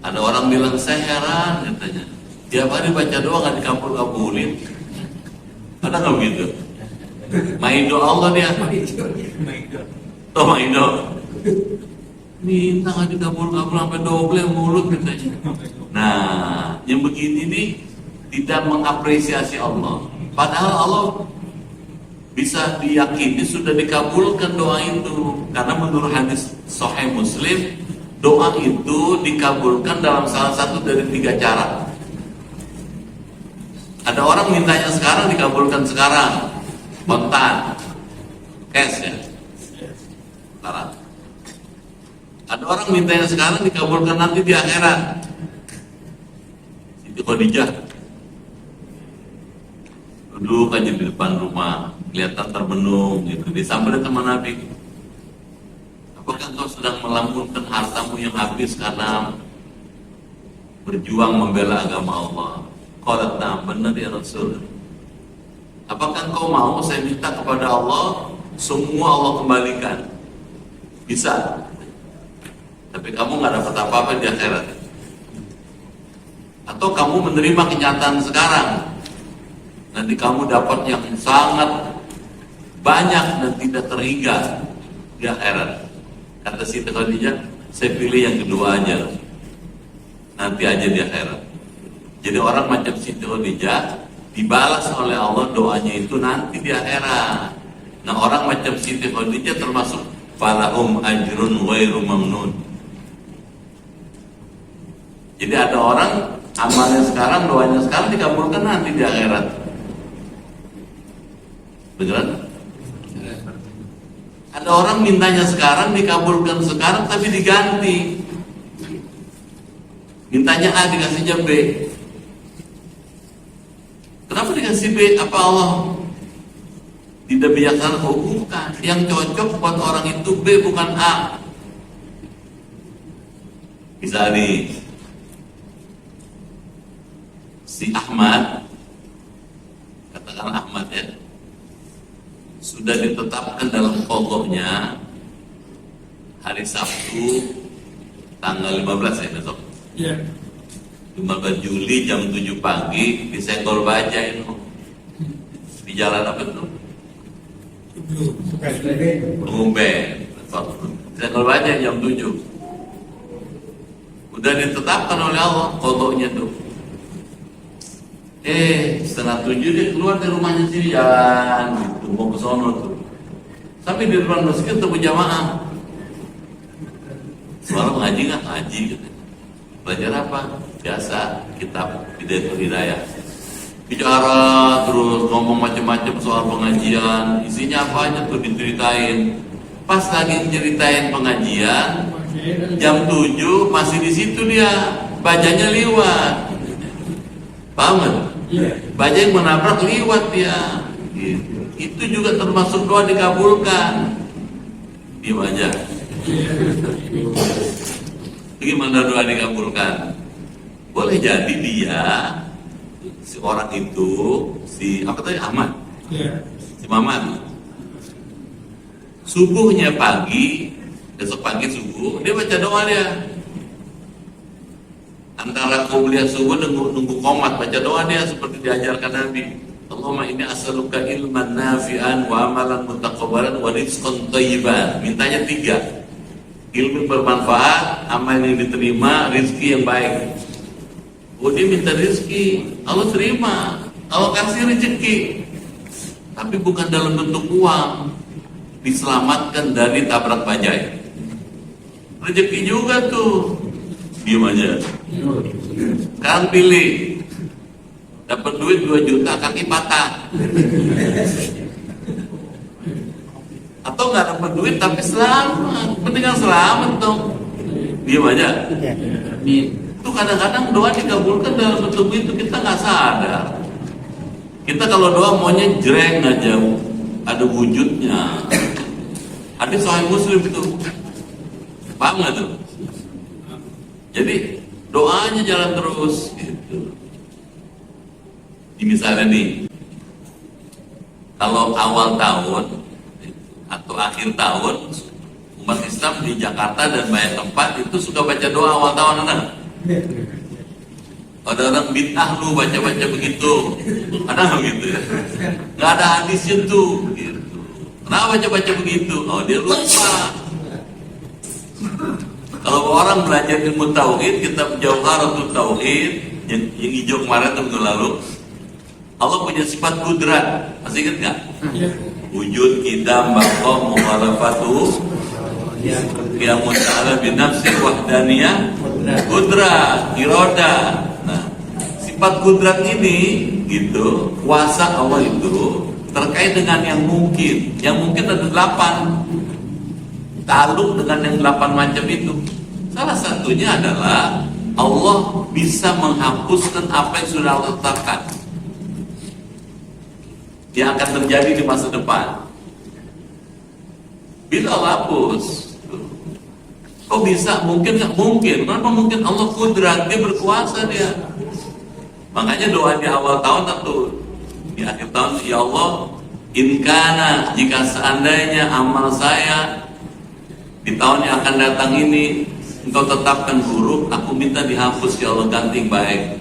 [SPEAKER 1] ada orang bilang, saya heran katanya, tiap hari baca doa nggak dikabul-kabulin. Ada nggak begitu? Maido Allah dia. Toh Maido. Minta nggak dikabul-kabul sampai double mulut katanya. Nah, yang begini nih tidak mengapresiasi Allah. Padahal Allah bisa diyakini sudah dikabulkan doa itu. Karena menurut hadis Sahih Muslim, doa itu dikabulkan dalam salah satu dari 3 cara. Ada orang mintanya sekarang dikabulkan sekarang, spontan, cash ya, sekarang. Ada orang mintanya sekarang dikabulkan nanti di akhirat. Siti Khadijah duduk aja di depan rumah, kelihatan termenung gitu, disamperin sama Nabi. Apakah engkau sedang melambungkan hartamu yang habis karena berjuang membela agama Allah? Qalat na'am, benar ya Rasul. Apakah engkau mau saya minta kepada Allah semua Allah kembalikan? Bisa. Tapi kamu nggak dapat apa-apa di akhirat. Atau kamu menerima kenyataan sekarang, nanti kamu dapat yang sangat banyak dan tidak terhingga di akhirat. Kata Siti Khadijah, saya pilih yang kedua aja, nanti aja di akhirat. Jadi orang macam Siti Khadijah dibalas oleh Allah doanya itu nanti di akhirat. Nah orang macam Siti Khadijah termasuk falahum ajrun ghairu mamnun. Jadi ada orang amalnya sekarang, doanya sekarang dikabulkan nanti di akhirat. Beneran? Ada orang mintanya sekarang dikabulkan sekarang tapi diganti. Mintanya A dikasihnya B. Kenapa dikasih B? Apa Allah tidak bijaksana? Oh bukan. Yang cocok buat orang itu B bukan A. Misalnya si Ahmad, katakan Ahmad ya, sudah ditetapkan dalam qadha-nya hari Sabtu tanggal 15 ya besok.
[SPEAKER 2] Iya.
[SPEAKER 1] 15 Juli jam 7 pagi disenggol baja itu di jalan apa itu? Ngumben. Disenggol baja jam 7. Udah ditetapkan oleh Allah qadha-nya tuh. 6:30 dia keluar dari rumahnya sini jalan gitu, mau ke sono tuh. Sampai di depan masjid ketemu jamaah. Semalam ngaji nggak? Ngaji gitu. Belajar apa? Biasa, kitab Hidayatul Hidayah. Bicara terus ngomong macam-macam soal pengajian, isinya apa aja tuh diceritain. Pas lagi ceritain pengajian, jam 7 masih di situ dia, bajanya liwat. Paham nggak? Baja yang menabrak liwat dia. Gitu. Itu juga termasuk doa dikabulkan. Di baja. Bagaimana doa dikabulkan? Boleh jadi dia, si orang itu, si apa tadi Ahmad, si Maman, subuhnya pagi, besok pagi subuh, dia baca doa dia. Antara kuliah subuh nunggu komat baca doa dia seperti diajarkan Nabi. Allahumma inni as'aluka ilman nafi'an wa amalan mutaqabbalan wa rizqan thayyiban. Mintanya 3. Ilmu bermanfaat, amal yang diterima, rezeki yang baik. Oh, dia minta rezeki, Allah terima, Allah kasih rezeki, tapi bukan dalam bentuk uang. Diselamatkan dari tabrak bajai. Rezeki juga tuh, diam aja. Sekarang pilih, dapat duit 2 juta, kaki patah, atau nggak dapat duit tapi selamat. Mendingan selamat dong, diam aja. Itu kadang-kadang doa dikabulkan dalam bentuk itu, kita nggak sadar. Kita kalau doa maunya jreng aja, ada wujudnya. Hadis Sahih Muslim itu, paham nggak tuh? Jadi doanya jalan terus gitu. Misalnya nih, kalau awal tahun atau akhir tahun, umat Islam di Jakarta dan banyak tempat itu suka baca doa awal tahun, ada orang bid'ah lu baca-baca begitu, ada nggak gitu ya? Nggak ada hadisnya tuh gitu. Kenapa baca-baca begitu? Oh, dia lupa. Kalau orang belajar ilmu tauhid, kitab Jauharatul Tauhid yang hijau kemarin tuh minggu lalu, Allah punya sifat kudrat, masih ingat nggak? Wujud, qidam, baqa, mukhalafatu, yang muta'ala binafsi, wahdaniyah, kudrat, iroda. Nah, sifat kudrat ini gitu, kuasa Allah itu terkait dengan yang mungkin. Yang mungkin ada 8, taluk dengan yang 8 macam itu. Salah satunya adalah Allah bisa menghapuskan apa yang sudah Allah tetapkan, yang akan terjadi di masa depan. Bila Allah hapus, kok bisa? Mungkin nggak mungkin. Kenapa mungkin? Allah kudrat, dia berkuasa dia. Makanya doa di awal tahun atau di akhir tahun, ya Allah, inkana, jika seandainya amal saya di tahun yang akan datang ini Engkau tetapkan buruk, aku minta dihapus ya Allah, ganti baik.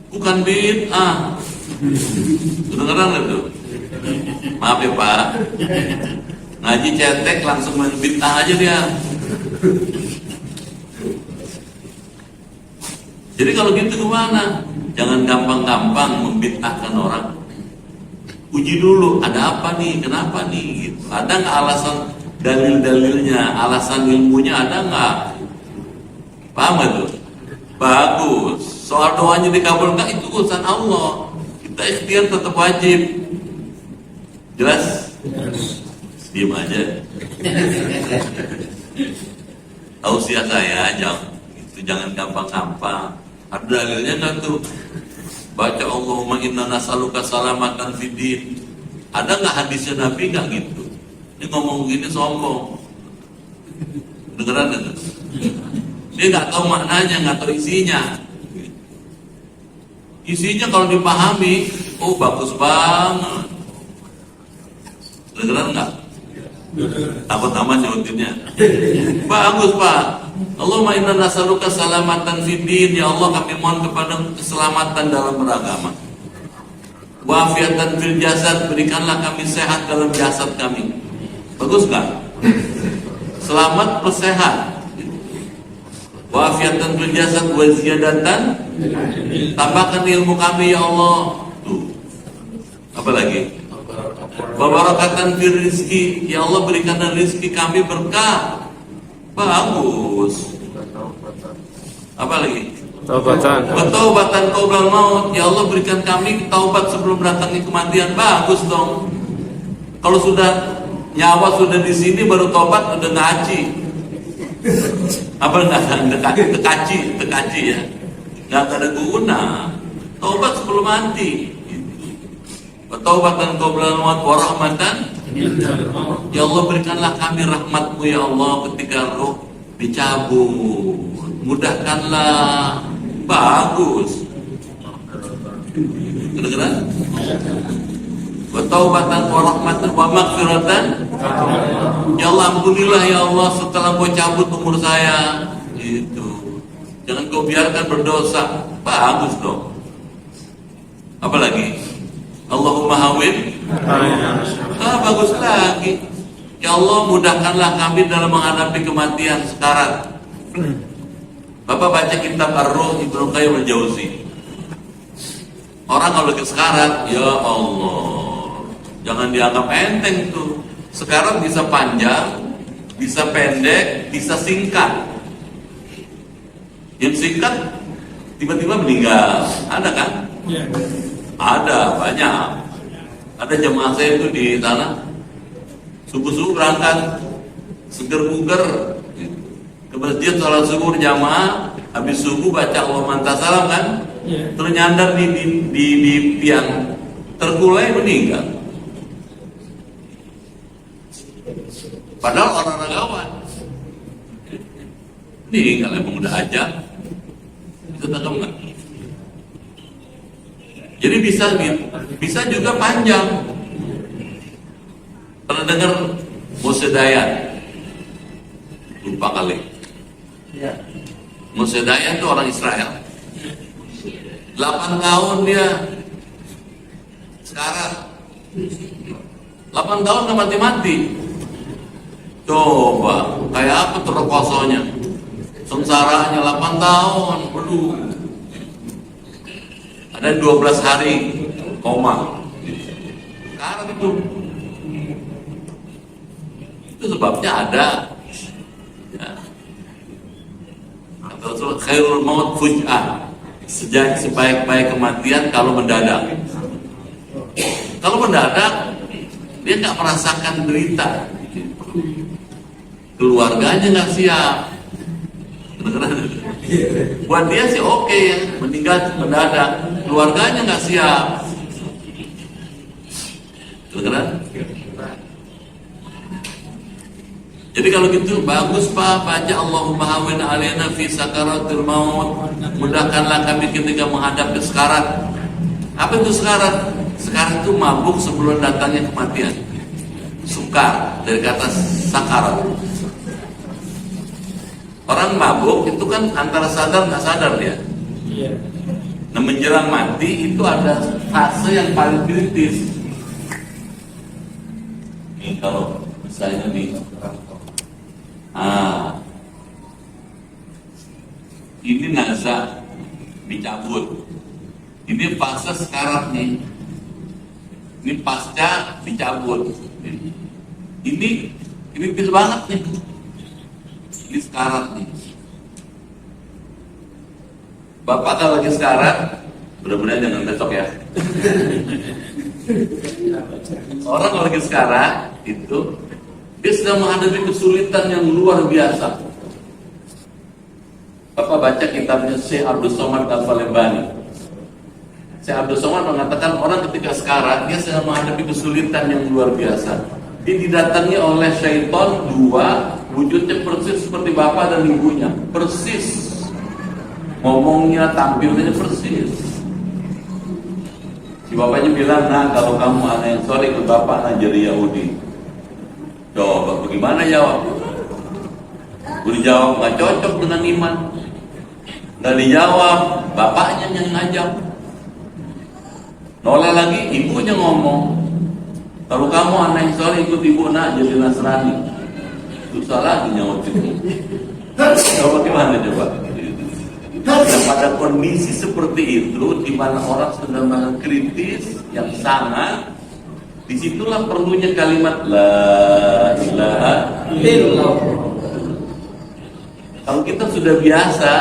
[SPEAKER 1] Bukan bid'ah. Kedengeran itu? Maaf ya Pak, ngaji cetek langsung main bid'ah aja dia. Jadi kalau gitu gimana? Jangan gampang-gampang membid'ahkan orang. Uji dulu, ada apa nih? Kenapa nih? Gitu. Ada nggak alasan dalil-dalilnya, alasan ilmunya ada nggak? Paham nggak tuh? Bagus. Soal doanya dikabulkan itu urusan Allah. Kita ikhtiar tetap wajib. Jelas? Diam aja. Tausiah saya jangan gampang-gampang. Ada dalilnya nggak tuh? Baca Allahumma inna nas'aluka salamatan fid din. Ada nggak hadisnya Nabi nggak gitu? Ini ngomong gini sombong. Dengeran itu? Dia nggak tahu maknanya, nggak tahu isinya. Isinya kalau dipahami, oh bagus banget. Dengeran nggak? Takut aman nyebutinnya. Bagus Pak. Allahumma inna nas'aluka salamatan fid din. Ya Allah, kami mohon kepada keselamatan dalam beragama. Wafiatan fil jasad, berikanlah kami sehat dalam jasad kami. Bagus nggak? Selamat persehat. Wafiatan fil jasad wa ziyadatan, tambahkan ilmu kami ya Allah. Tuh. Apa lagi? Wabarakatan fil rizki, ya Allah berikanlah rizki kami berkah. Bagus. Apa lagi? Taubatan qoblal maut, ya Allah berikan kami taubat sebelum datangnya kematian. Bagus dong. Kalau sudah nyawa sudah di sini baru taubat, udah ngaji. Apa nggak tekaci ya? Nggak ada guna. Taubat sebelum mati. Taubatan qoblal maut wa rahmatan. Ya Allah berikanlah kami rahmat-Mu ya Allah ketika roh dicabut. Mudahkanlah. Bagus. Kedengeran? Wa taubatan wa rahmatan wa maghfiratan. Ya Allah ampunilah ya Allah setelah Kau cabut umur saya. Itu. Jangan Kau biarkan berdosa. Bagus dong. Apalagi Allahumma hawin. Bagus lagi. Ya Allah, mudahkanlah kami dalam menghadapi kematian sekarat. Bapak baca kitab Ar-Ruh Ibnu Qayyim Al-Jauzi. Orang kalau lagi sekarat, ya Allah, jangan dianggap enteng tuh. Sekarat bisa panjang, bisa pendek, bisa singkat. Yang singkat tiba-tiba meninggal, ada kan?
[SPEAKER 2] Ya.
[SPEAKER 1] Ada, banyak. Ada jemaah saya itu di tanah subuh-subuh berangkat, seger buger ke masjid sholat subuh jamaah, habis subuh baca Allahumma anta salam kan, terus nyandar di tiang, terkulai meninggal. Padahal orang ragawan meninggal, emang udah aja. Itu tak enggak. Jadi bisa juga panjang. Pernah dengar Moshe Dayan? Lupa kali. Moshe Dayan itu orang Israel. 8 tahun dia sekarang 8 tahun gak mati-mati. Coba kayak apa terkosonya? Sengsaranya 8 tahun. Waduh. Ada 12 hari koma. Sekarang itu sebabnya ada. Ya. Atau khairul maut fuj'ah. Sebaik-baik kematian kalau mendadak. Kalau mendadak, dia nggak merasakan derita. Keluarganya nggak siap. Buat dia sih oke ya, meninggal mendadak. Keluarganya nggak siap. Kedengeran? Jadi kalau gitu bagus Pak, baca Allahumma hawwin alaina fi sakaratil maut. Mudahkanlah kami ketika menghadapi sekarat. Apa itu sekarat? Sekarat itu mabuk sebelum datangnya kematian. Sukar dari kata sakarat. Orang mabuk itu kan antara sadar nggak sadar dia. Nah menjelang mati itu ada fase yang paling kritis. Ini kalau misalnya nih, ini nazar dicabut. Ini fase sekarat nih. Ini pasca dicabut. Ini kritis banget nih. Ini sekarat nih. Bapak kalau lagi sekarat, mudah-mudahan jangan besok ya. Orang kalau lagi sekarat itu dia sedang menghadapi kesulitan yang luar biasa. Bapak baca kitabnya Syekh Abdul Somad Al-Falembani. Syekh Abdul Somad mengatakan orang ketika sekarat dia sedang menghadapi kesulitan yang luar biasa. Dia didatangi oleh syaitan dua, wujudnya persis seperti bapak dan ibunya, persis. Ngomongnya, tampilnya persis. Si bapaknya bilang, nah kalau kamu anak yang soleh ikut bapak anak jadi Yahudi. Coba bagaimana jawab? Gue dijawab nggak cocok dengan iman. Nggak dijawab, bapaknya yang ngajak. Nolak lagi, ibunya ngomong. Kalau kamu anak yang soleh ikut ibu nak jadi Nasrani. Susah lagi nyawab itu. Coba gimana coba? Dan pada kondisi seperti itu, di mana orang sedang kritis yang sangat, disitulah perlunya kalimat La ilaha illallah. Kalau kita sudah biasa,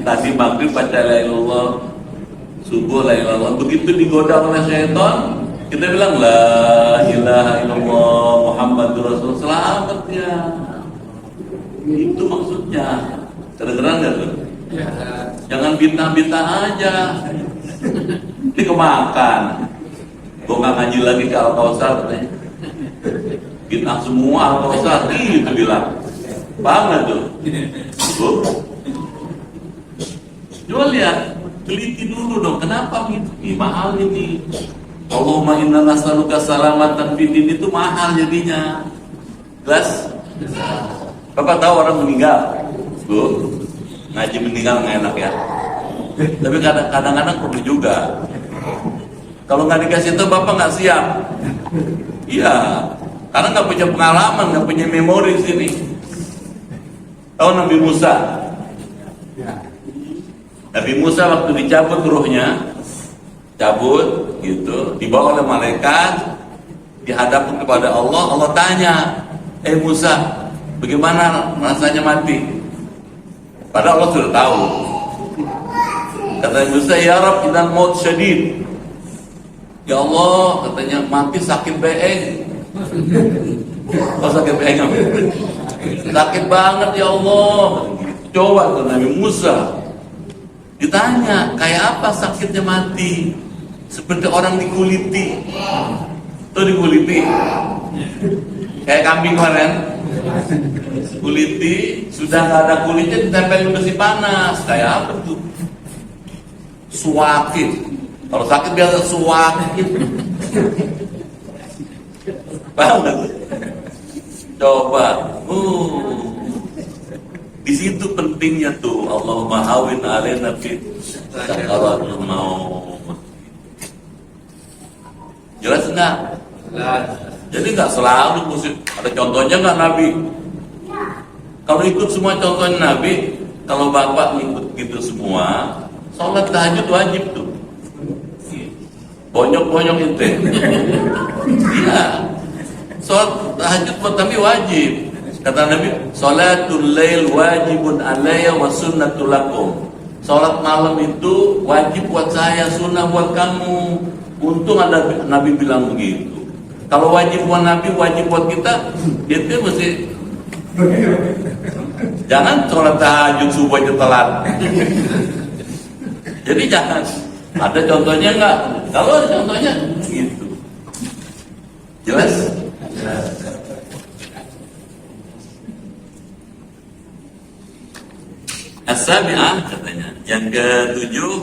[SPEAKER 1] tadi maghrib baca La ilaha illallah, subuh La ilaha illallah, begitu digoda oleh syaitan, kita bilang La ilaha illallah Muhammadur Rasulullah, selamat ya. Itu maksudnya. Kedengeran gak tuh?
[SPEAKER 2] Ya.
[SPEAKER 1] Jangan bintang-bintang aja. Ini kemakan. Gue gak ngaji lagi ke Al-Kausar katanya. Bintang semua Al-Kausar, gitu bilang. Paham gak tuh? Coba lihat, teliti dulu dong. Kenapa gitu? Mahal ini. Allahumma inna nas'aluka salamatan fid din, itu mahal jadinya. Jelas? Bapak tahu orang meninggal? Bu, ngaji meninggal nggak enak ya. Tapi kadang-kadang perlu juga. Kalau nggak dikasih tahu bapak nggak siap. Iya, karena nggak punya pengalaman, nggak punya memori di sini. Tahu Nabi Musa? Nabi Musa waktu dicabut ruhnya, cabut gitu, dibawa oleh malaikat, dihadapkan kepada Allah. Allah tanya, Musa, bagaimana rasanya mati? Padahal Allah sudah tahu. Kata Musa, ya Rabb, innal maut syadid. Ya Allah, katanya mati sakit beeng. Oh, sakit beeng apa? Sakit banget ya Allah. Coba tuh Nabi Musa ditanya, kayak apa sakitnya mati? Seperti orang dikuliti. Tuh dikuliti. Kayak kambing kemarin. Kuliti, sudah nggak ada kulitnya ditempelin besi panas. Kayak apa tuh? Suwakit. Kalau sakit biasa suwakit. Paham nggak? Coba. Di situ pentingnya tuh Allahumma hawin alaina fi sakaratul maut. Jelas nggak? Jadi nggak selalu mesti ada contohnya nggak Nabi? Kalau ikut semua contohnya Nabi, kalau bapak ikut gitu semua, sholat tahajud wajib tuh. Bonyok-bonyok itu. Iya. Sholat tahajud buat Nabi wajib. Kata Nabi, sholatul lail wajibun alayya wa sunnatul lakum. Sholat malam itu wajib buat saya, sunnah buat kamu. Untung ada Nabi bilang begitu. Kalau wajib buat Nabi, wajib buat kita, itu mesti. Jangan sholat tahajud subuh aja telat. Jadi jangan. Ada contohnya enggak? Kalau ada contohnya, gitu. Jelas? As-sabi'ah katanya. Yang ketujuh,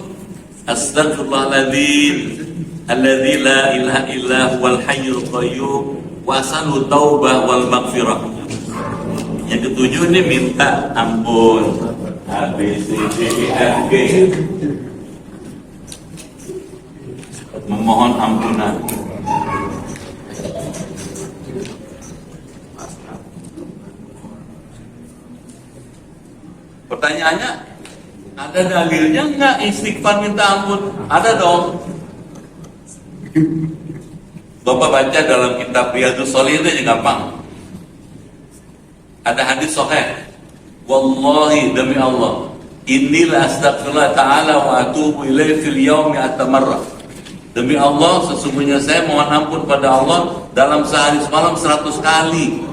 [SPEAKER 1] astaghfirullahaladzim alladzi la ilaha illa huwal hayyul qayyum wa asalu taubah wal maghfirah. Yang ketujuh ini minta ampun. A, B, C, D, E, F, G. Memohon ampunan. Pertanyaannya, ada dalilnya enggak istighfar minta ampun? Ada dong. Bapak baca dalam kitab Riyadhus Shalihin itu gampang. Ada hadis sahih. Wallahi demi Allah, inni la astaghfirullah ta'ala wa atubu ilaihi fil yaumi atamarrah. Demi Allah, sesungguhnya saya mohon ampun pada Allah dalam sehari semalam 100 kali.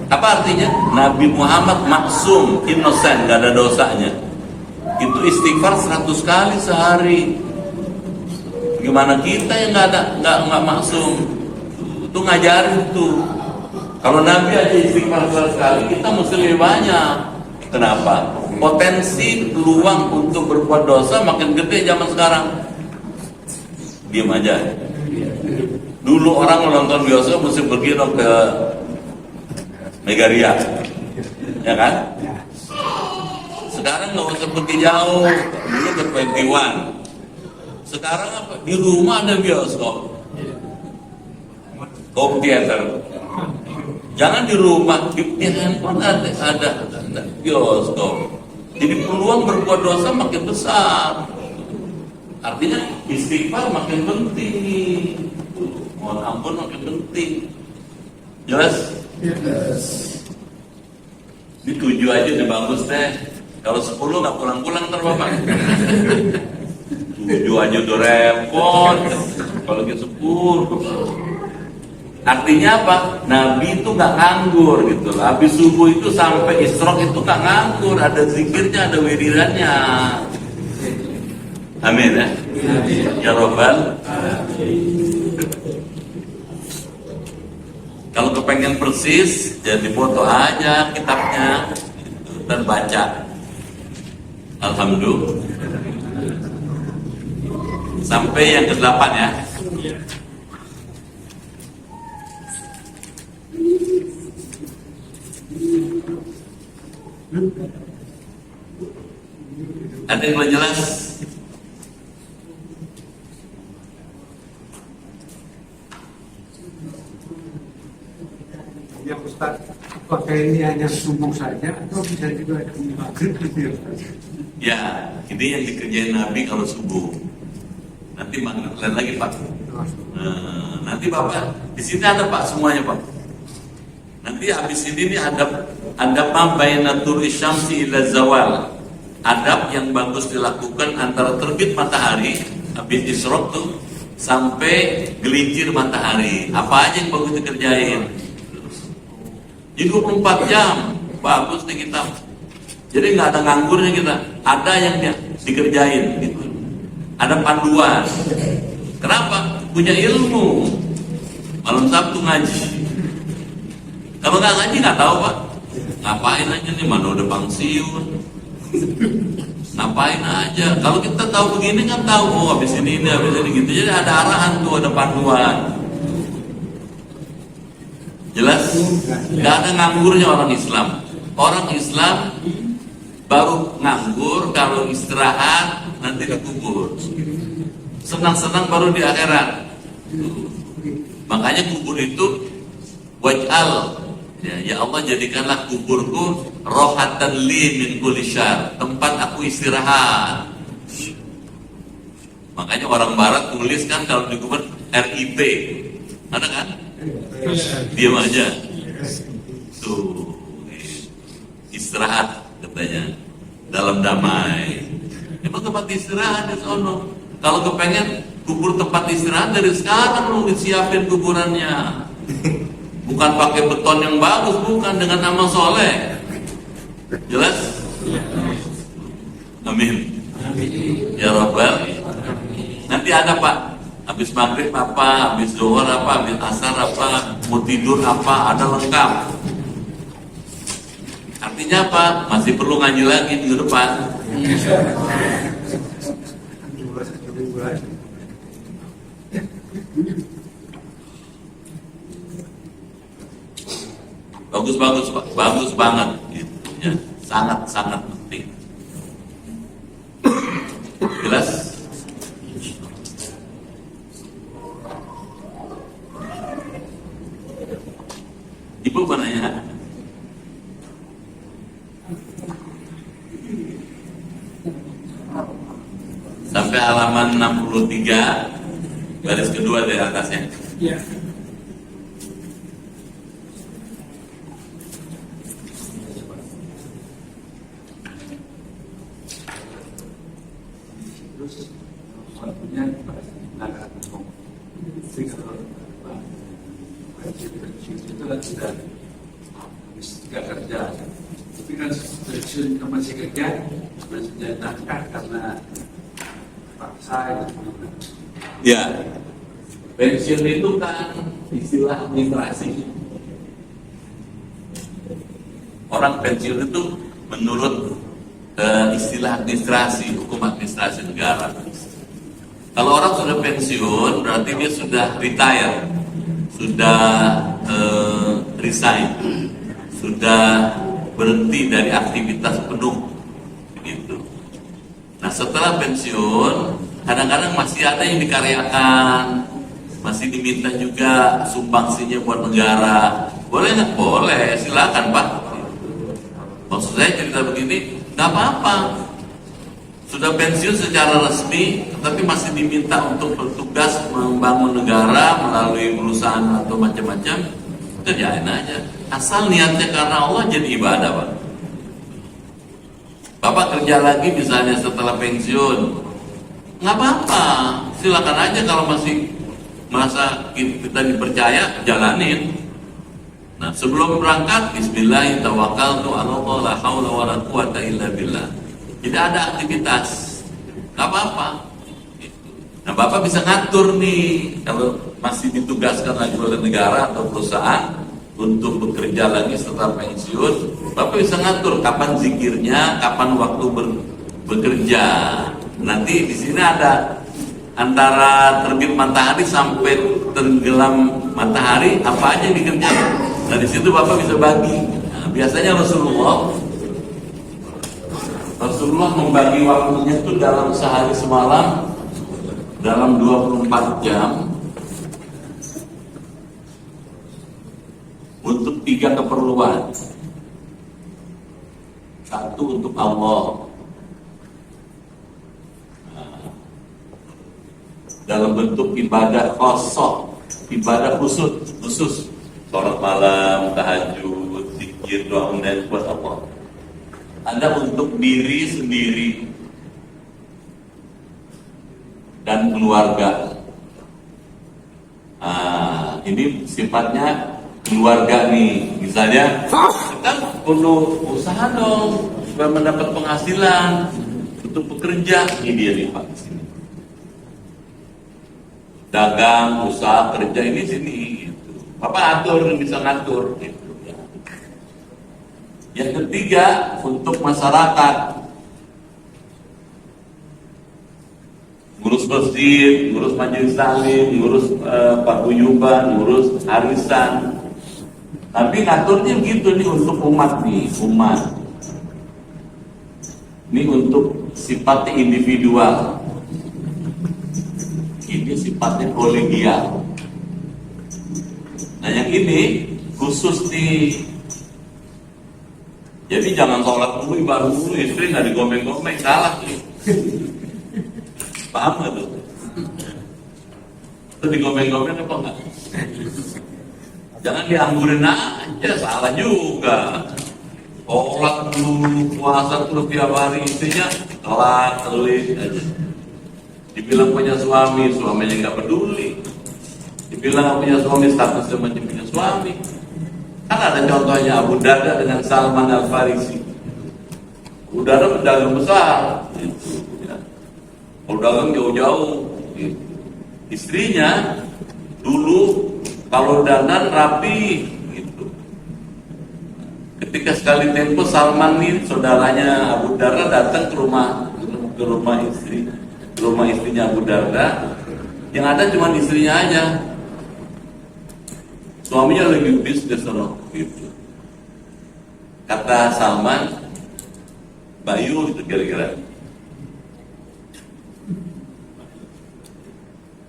[SPEAKER 1] Apa artinya? Nabi Muhammad maksum, innocent, gak ada dosanya. Itu istighfar 100 kali sehari. Gimana kita yang nggak maksum? Itu ngajarin tuh. Kalau Nabi aja istighfar 100 kali, kita mesti lebih banyak. Kenapa? Potensi peluang untuk berbuat dosa makin gede zaman sekarang. Diam aja. Dulu orang nonton bioskop mesti pergi dong ke Megaria, ya kan? Sekarang nggak usah pergi jauh, dulu ke 21. Sekarang apa? Di rumah ada bioskop, home theater. Jangan di rumah, di handphone ada bioskop. Jadi peluang berbuat dosa makin besar. Artinya istighfar makin penting, mohon ampun makin penting. Jelas? Yes. Ini 7 aja udah bagus teh. Kalau 10 nggak pulang-pulang ntar bapak. 7 aja udah repot. Kalau gitu 10. Artinya apa? Nabi itu nggak nganggur gitu. Habis subuh itu sampai isyraq itu nggak nganggur. Ada zikirnya, ada wiridannya. Amin ya. Ya Rabbal. Kalau kepengen persis, jadi foto aja kitabnya dan baca. Alhamdulillah. Sampai yang ke-8 ya. Ada yang belum jelas?
[SPEAKER 2] Ustaz, apakah ini hanya subuh saja atau bisa juga ada maghrib gitu ya Ustaz?
[SPEAKER 1] Ya, ini yang dikerjain Nabi kalau subuh. Nanti maghrib lain lagi Pak. Nanti Bapak di sini ada Pak semuanya Pak. Nanti habis ini nih adab baina turi syamsi ila zawal. Adab yang bagus dilakukan antara terbit matahari habis isyraq tuh sampai gelincir matahari. Apa aja yang bagus dikerjain? Jadi 24 jam bagus nih kita. Jadi nggak ada nganggurnya kita. Ada yang dikerjain gitu. Ada panduan. Kenapa? Punya ilmu. Malam Sabtu ngaji. Kalau nggak ngaji nggak tahu Pak. Ngapain aja nih, mana udah pensiun. Ngapain aja. Kalau kita tahu begini kan tahu, oh habis ini habis ini gitu. Jadi ada arahan tuh, ada panduan. Jelas? Nggak ada nganggurnya orang Islam. Orang Islam baru nganggur kalau istirahat nanti dikubur. Senang-senang baru di akhirat. Makanya kubur itu waj'al, ya Allah jadikanlah kuburku rohatan li min kulli syarr, tempat aku istirahat. Makanya orang barat tulis kan kalau di kubur RIP. Ada kan? Diam aja. Tuh. Istirahat katanya dalam damai. Emang tempat istirahat di sono. Kalau kepengen kubur tempat istirahat dari sekarang lu disiapin kuburannya. Bukan pakai beton yang bagus, bukan, dengan amal soleh. Jelas? Amin. Ya Rabbal. Nanti ada Pak, habis maghrib apa, habis zuhur apa, habis asar apa, mau tidur apa, ada lengkap. Artinya apa? Masih perlu ngaji lagi minggu depan. Bagus Pak, bagus banget gitu ya. Sangat penting. Jelas? Ibu mana ya? Sampai halaman 63 baris kedua dari atasnya.
[SPEAKER 2] Ya. Terus waktunya akan itu kan sudah habis kerja, tapi kan pensiun masih kerja sudah nangkah karena paksa gitu.
[SPEAKER 1] Ya, pensiun itu kan istilah administrasi. Orang pensiun itu menurut istilah administrasi, hukum administrasi negara. Kalau orang sudah pensiun, berarti dia sudah retire, sudah resign, sudah berhenti dari aktivitas penuh, gitu. Nah setelah pensiun, kadang-kadang masih ada yang dikaryakan, masih diminta juga sumbangsinya buat negara. Boleh nggak? Boleh, silakan Pak. Maksud saya cerita begini, nggak apa-apa. Sudah pensiun secara resmi, tapi masih diminta untuk bertugas membangun negara melalui perusahaan atau macam-macam, kerjain aja. Asal niatnya karena Allah, jadi ibadah Pak. Bapak kerja lagi misalnya setelah pensiun, nggak apa-apa, silakan aja. Kalau masih merasa kita dipercaya, jalanin. Nah sebelum berangkat, Bismillah, tawakkaltu 'ala Allah, la haula wala quwata illa billah. Tidak ada aktivitas, nggak apa-apa. Nah Bapak bisa ngatur nih, kalau masih ditugaskan lagi oleh negara atau perusahaan untuk bekerja lagi setelah pensiun, Bapak bisa ngatur kapan zikirnya, kapan waktu bekerja. Nanti di sini ada antara terbit matahari sampai tenggelam matahari, apa aja yang dikerjakan. Nah di situ Bapak bisa bagi. Nah, biasanya Rasulullah membagi waktunya itu dalam sehari semalam, dalam 24 jam. untuk 3 keperluan. Satu untuk Allah, dalam bentuk ibadah khusus, ibadah khusus, sholat malam, tahajud, zikir, doa undang buat Allah. Ada untuk diri sendiri dan keluarga. Ini sifatnya keluarga nih. Misalnya kita perlu usaha dong supaya mendapat penghasilan untuk bekerja. Ini dia nih Pak di sini. Dagang, usaha, kerja ini sini. Gitu. Bapak atur, bisa ngatur. Gitu, ya. Yang ketiga untuk masyarakat. Ngurus masjid, ngurus majelis taklim, ngurus paguyuban, ngurus arisan. Tapi ngaturnya gitu nih untuk umat nih, umat. Ini untuk sifatnya individual. Ini sifatnya kolegial. Nah yang ini khusus nih. Jadi jangan sholat dulu, ibadah dulu, istri nggak digomeng-gomeng, salah nih. Paham nggak tuh? Itu digomeng-gomeng apa enggak? Jangan dianggurin aja, salah juga. Sholat dulu, puasa terus tiap hari, istrinya telit aja. Dibilang punya suami, suaminya nggak peduli. Dibilang punya suami, statusnya macam punya suami. Kan ada contohnya Abu Darda dengan Salman Al-Farisi. Abu Darda pedagang besar, gitu. Kalau dagang jauh-jauh, gitu. Istrinya dulu kalau dandan rapi, gitu. Ketika sekali tempo Salman nih, saudaranya Abu Darda datang ke rumah istrinya Abu Darda, yang ada cuma istrinya aja. Suaminya lagi bisnis gitu. Kata Salman, Bayu itu kira-kira.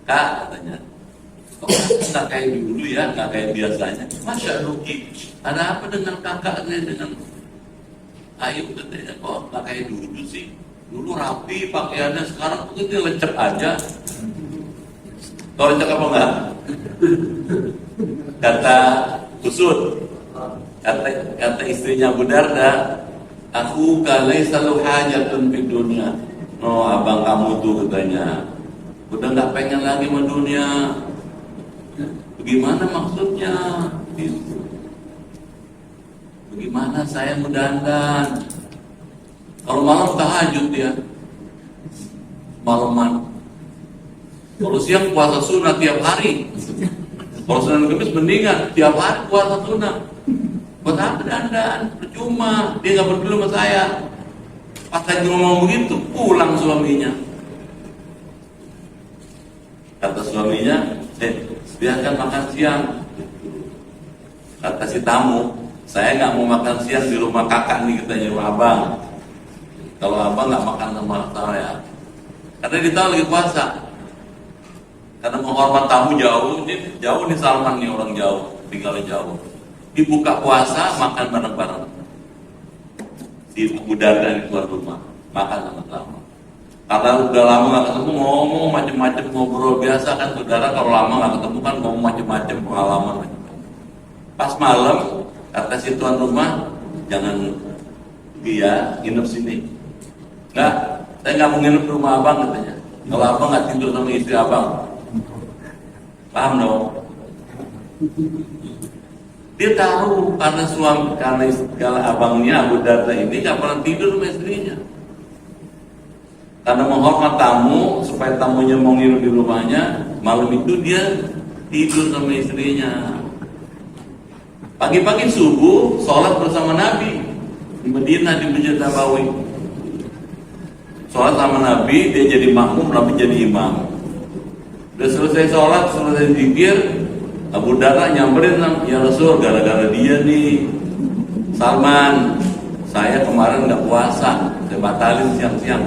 [SPEAKER 1] Kak, katanya, kok nggak kayak dulu ya, nggak kayak biasanya. Masya Allah, ada apa dengan kakaknya, dengan Ayu, katanya, kok nggak kayak dulu sih. Dulu rapi pakaiannya, sekarang begitu lecek aja. Kau lecek apa enggak? Kata Kusut, kata istrinya Abu Darda, aku kalai selalu hajatun di dunia. No, abang kamu tuh katanya udah nggak pengen lagi sama dunia. Bagaimana maksudnya? Gitu. Bagaimana saya mendandan? Kalau malam tahajud dia, malaman. Kalau siang puasa sunnah tiap hari. Kalau Senin Kamis mendingan tiap hari puasa sunnah. Buat apa dandan? Percuma. Dia nggak peduli sama saya. Pas lagi ngomong begitu, pulang suaminya. Kata suaminya, biarkan makan siang. Kata si tamu, saya nggak mau makan siang di rumah kakak nih, katanya rumah abang. Kalau abang nggak makan sama saya, karena dia tahu lagi puasa. Karena menghormat tamu jauh nih Salman nih, orang jauh, tinggalnya jauh. Dibuka puasa, makan bareng-bareng. Si Abu Darda di keluar rumah, makan sama-sama. Karena udah lama nggak ketemu, ngomong macam-macam, ngobrol biasa kan saudara. Kalau lama nggak ketemu kan ngomong macam-macam, pengalaman macam-macam. Pas malam kata si tuan rumah, jangan dia nginep sini. Nggak, saya nggak mau nginep di rumah abang katanya. Kalau abang nggak tidur sama istri abang, paham dong? Dia tahu karena abangnya Abu Darda ini nggak pernah tidur sama istrinya. Karena menghormat tamu, supaya tamunya mau nginep di rumahnya, malam itu dia tidur sama istrinya. Pagi-pagi subuh, sholat bersama Nabi di Madinah, di Masjid Nabawi. Sholat sama Nabi, dia jadi makmum, Nabi jadi imam. Udah selesai sholat, selesai zikir, Abu Darda nyamperin, ya Rasul, gara-gara dia nih, Salman, saya kemarin nggak puasa, saya batalin siang-siang.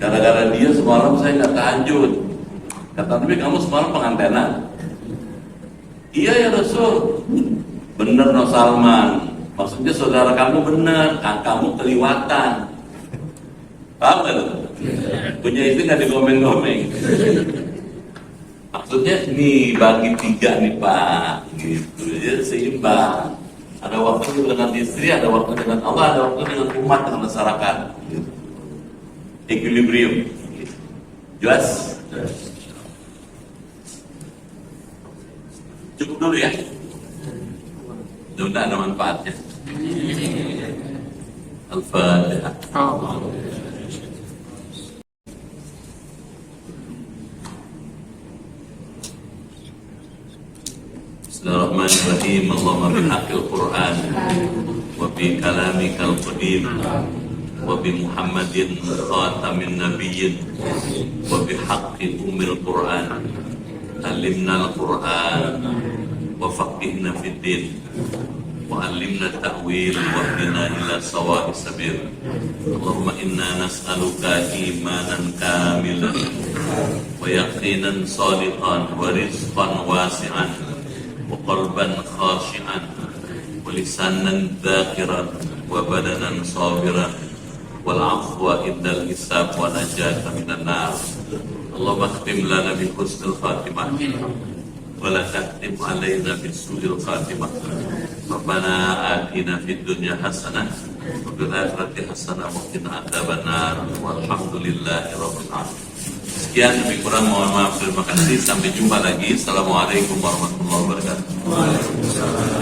[SPEAKER 1] Gara-gara dia semalam saya nggak tahajud. Kata Nabi, kamu semalam pengantenan. Iya ya Rasul. Bener no Salman. Maksudnya saudara kamu bener, kamu keliwatan. Paham gak tuh? Punya istri nggak digomeng-gomeng. Maksudnya nih bagi 3 nih Pak, gitu. Jadi seimbang. Ada waktu dengan istri, ada waktu dengan Allah, ada waktu dengan umat, dengan masyarakat. Gitu. Equilibrium. Gitu. Jelas? Cukup dulu ya. Mudah-mudahan ada manfaatnya. Al-Fatihah. Bismillahirrahmanirrahim. Allahumma bihaqqil Qur'an wa bi kalamikal qadim wa bi Muhammadin khatamin nabiyyin wa bi haqqi ummil Qur'an alimna al-Qur'an wa faqihna fid din wa alimna ta'wil wa hdina ila sawa'is sabil. Allahumma inna nas'aluka imanan kamilan wa yaqinan sadiqan wa rizqan wasi'an wa qalban khashi'an wa lisanan dhakiran wa badanan sabiran wal afwa indal hisab wa najata minan nar. Allahumma khtim lana bi husnil khatimah wa la takhtim alaina bi su'il khatimah. Rabbana atina fid dunya hasanah wa fil akhirati hasanah wa qina adzabannar. Walhamdulillahi rabbil alamin. Sekian, lebih kurang mohon maaf, terima kasih. Sampai jumpa lagi. Assalamualaikum warahmatullahi wabarakatuh.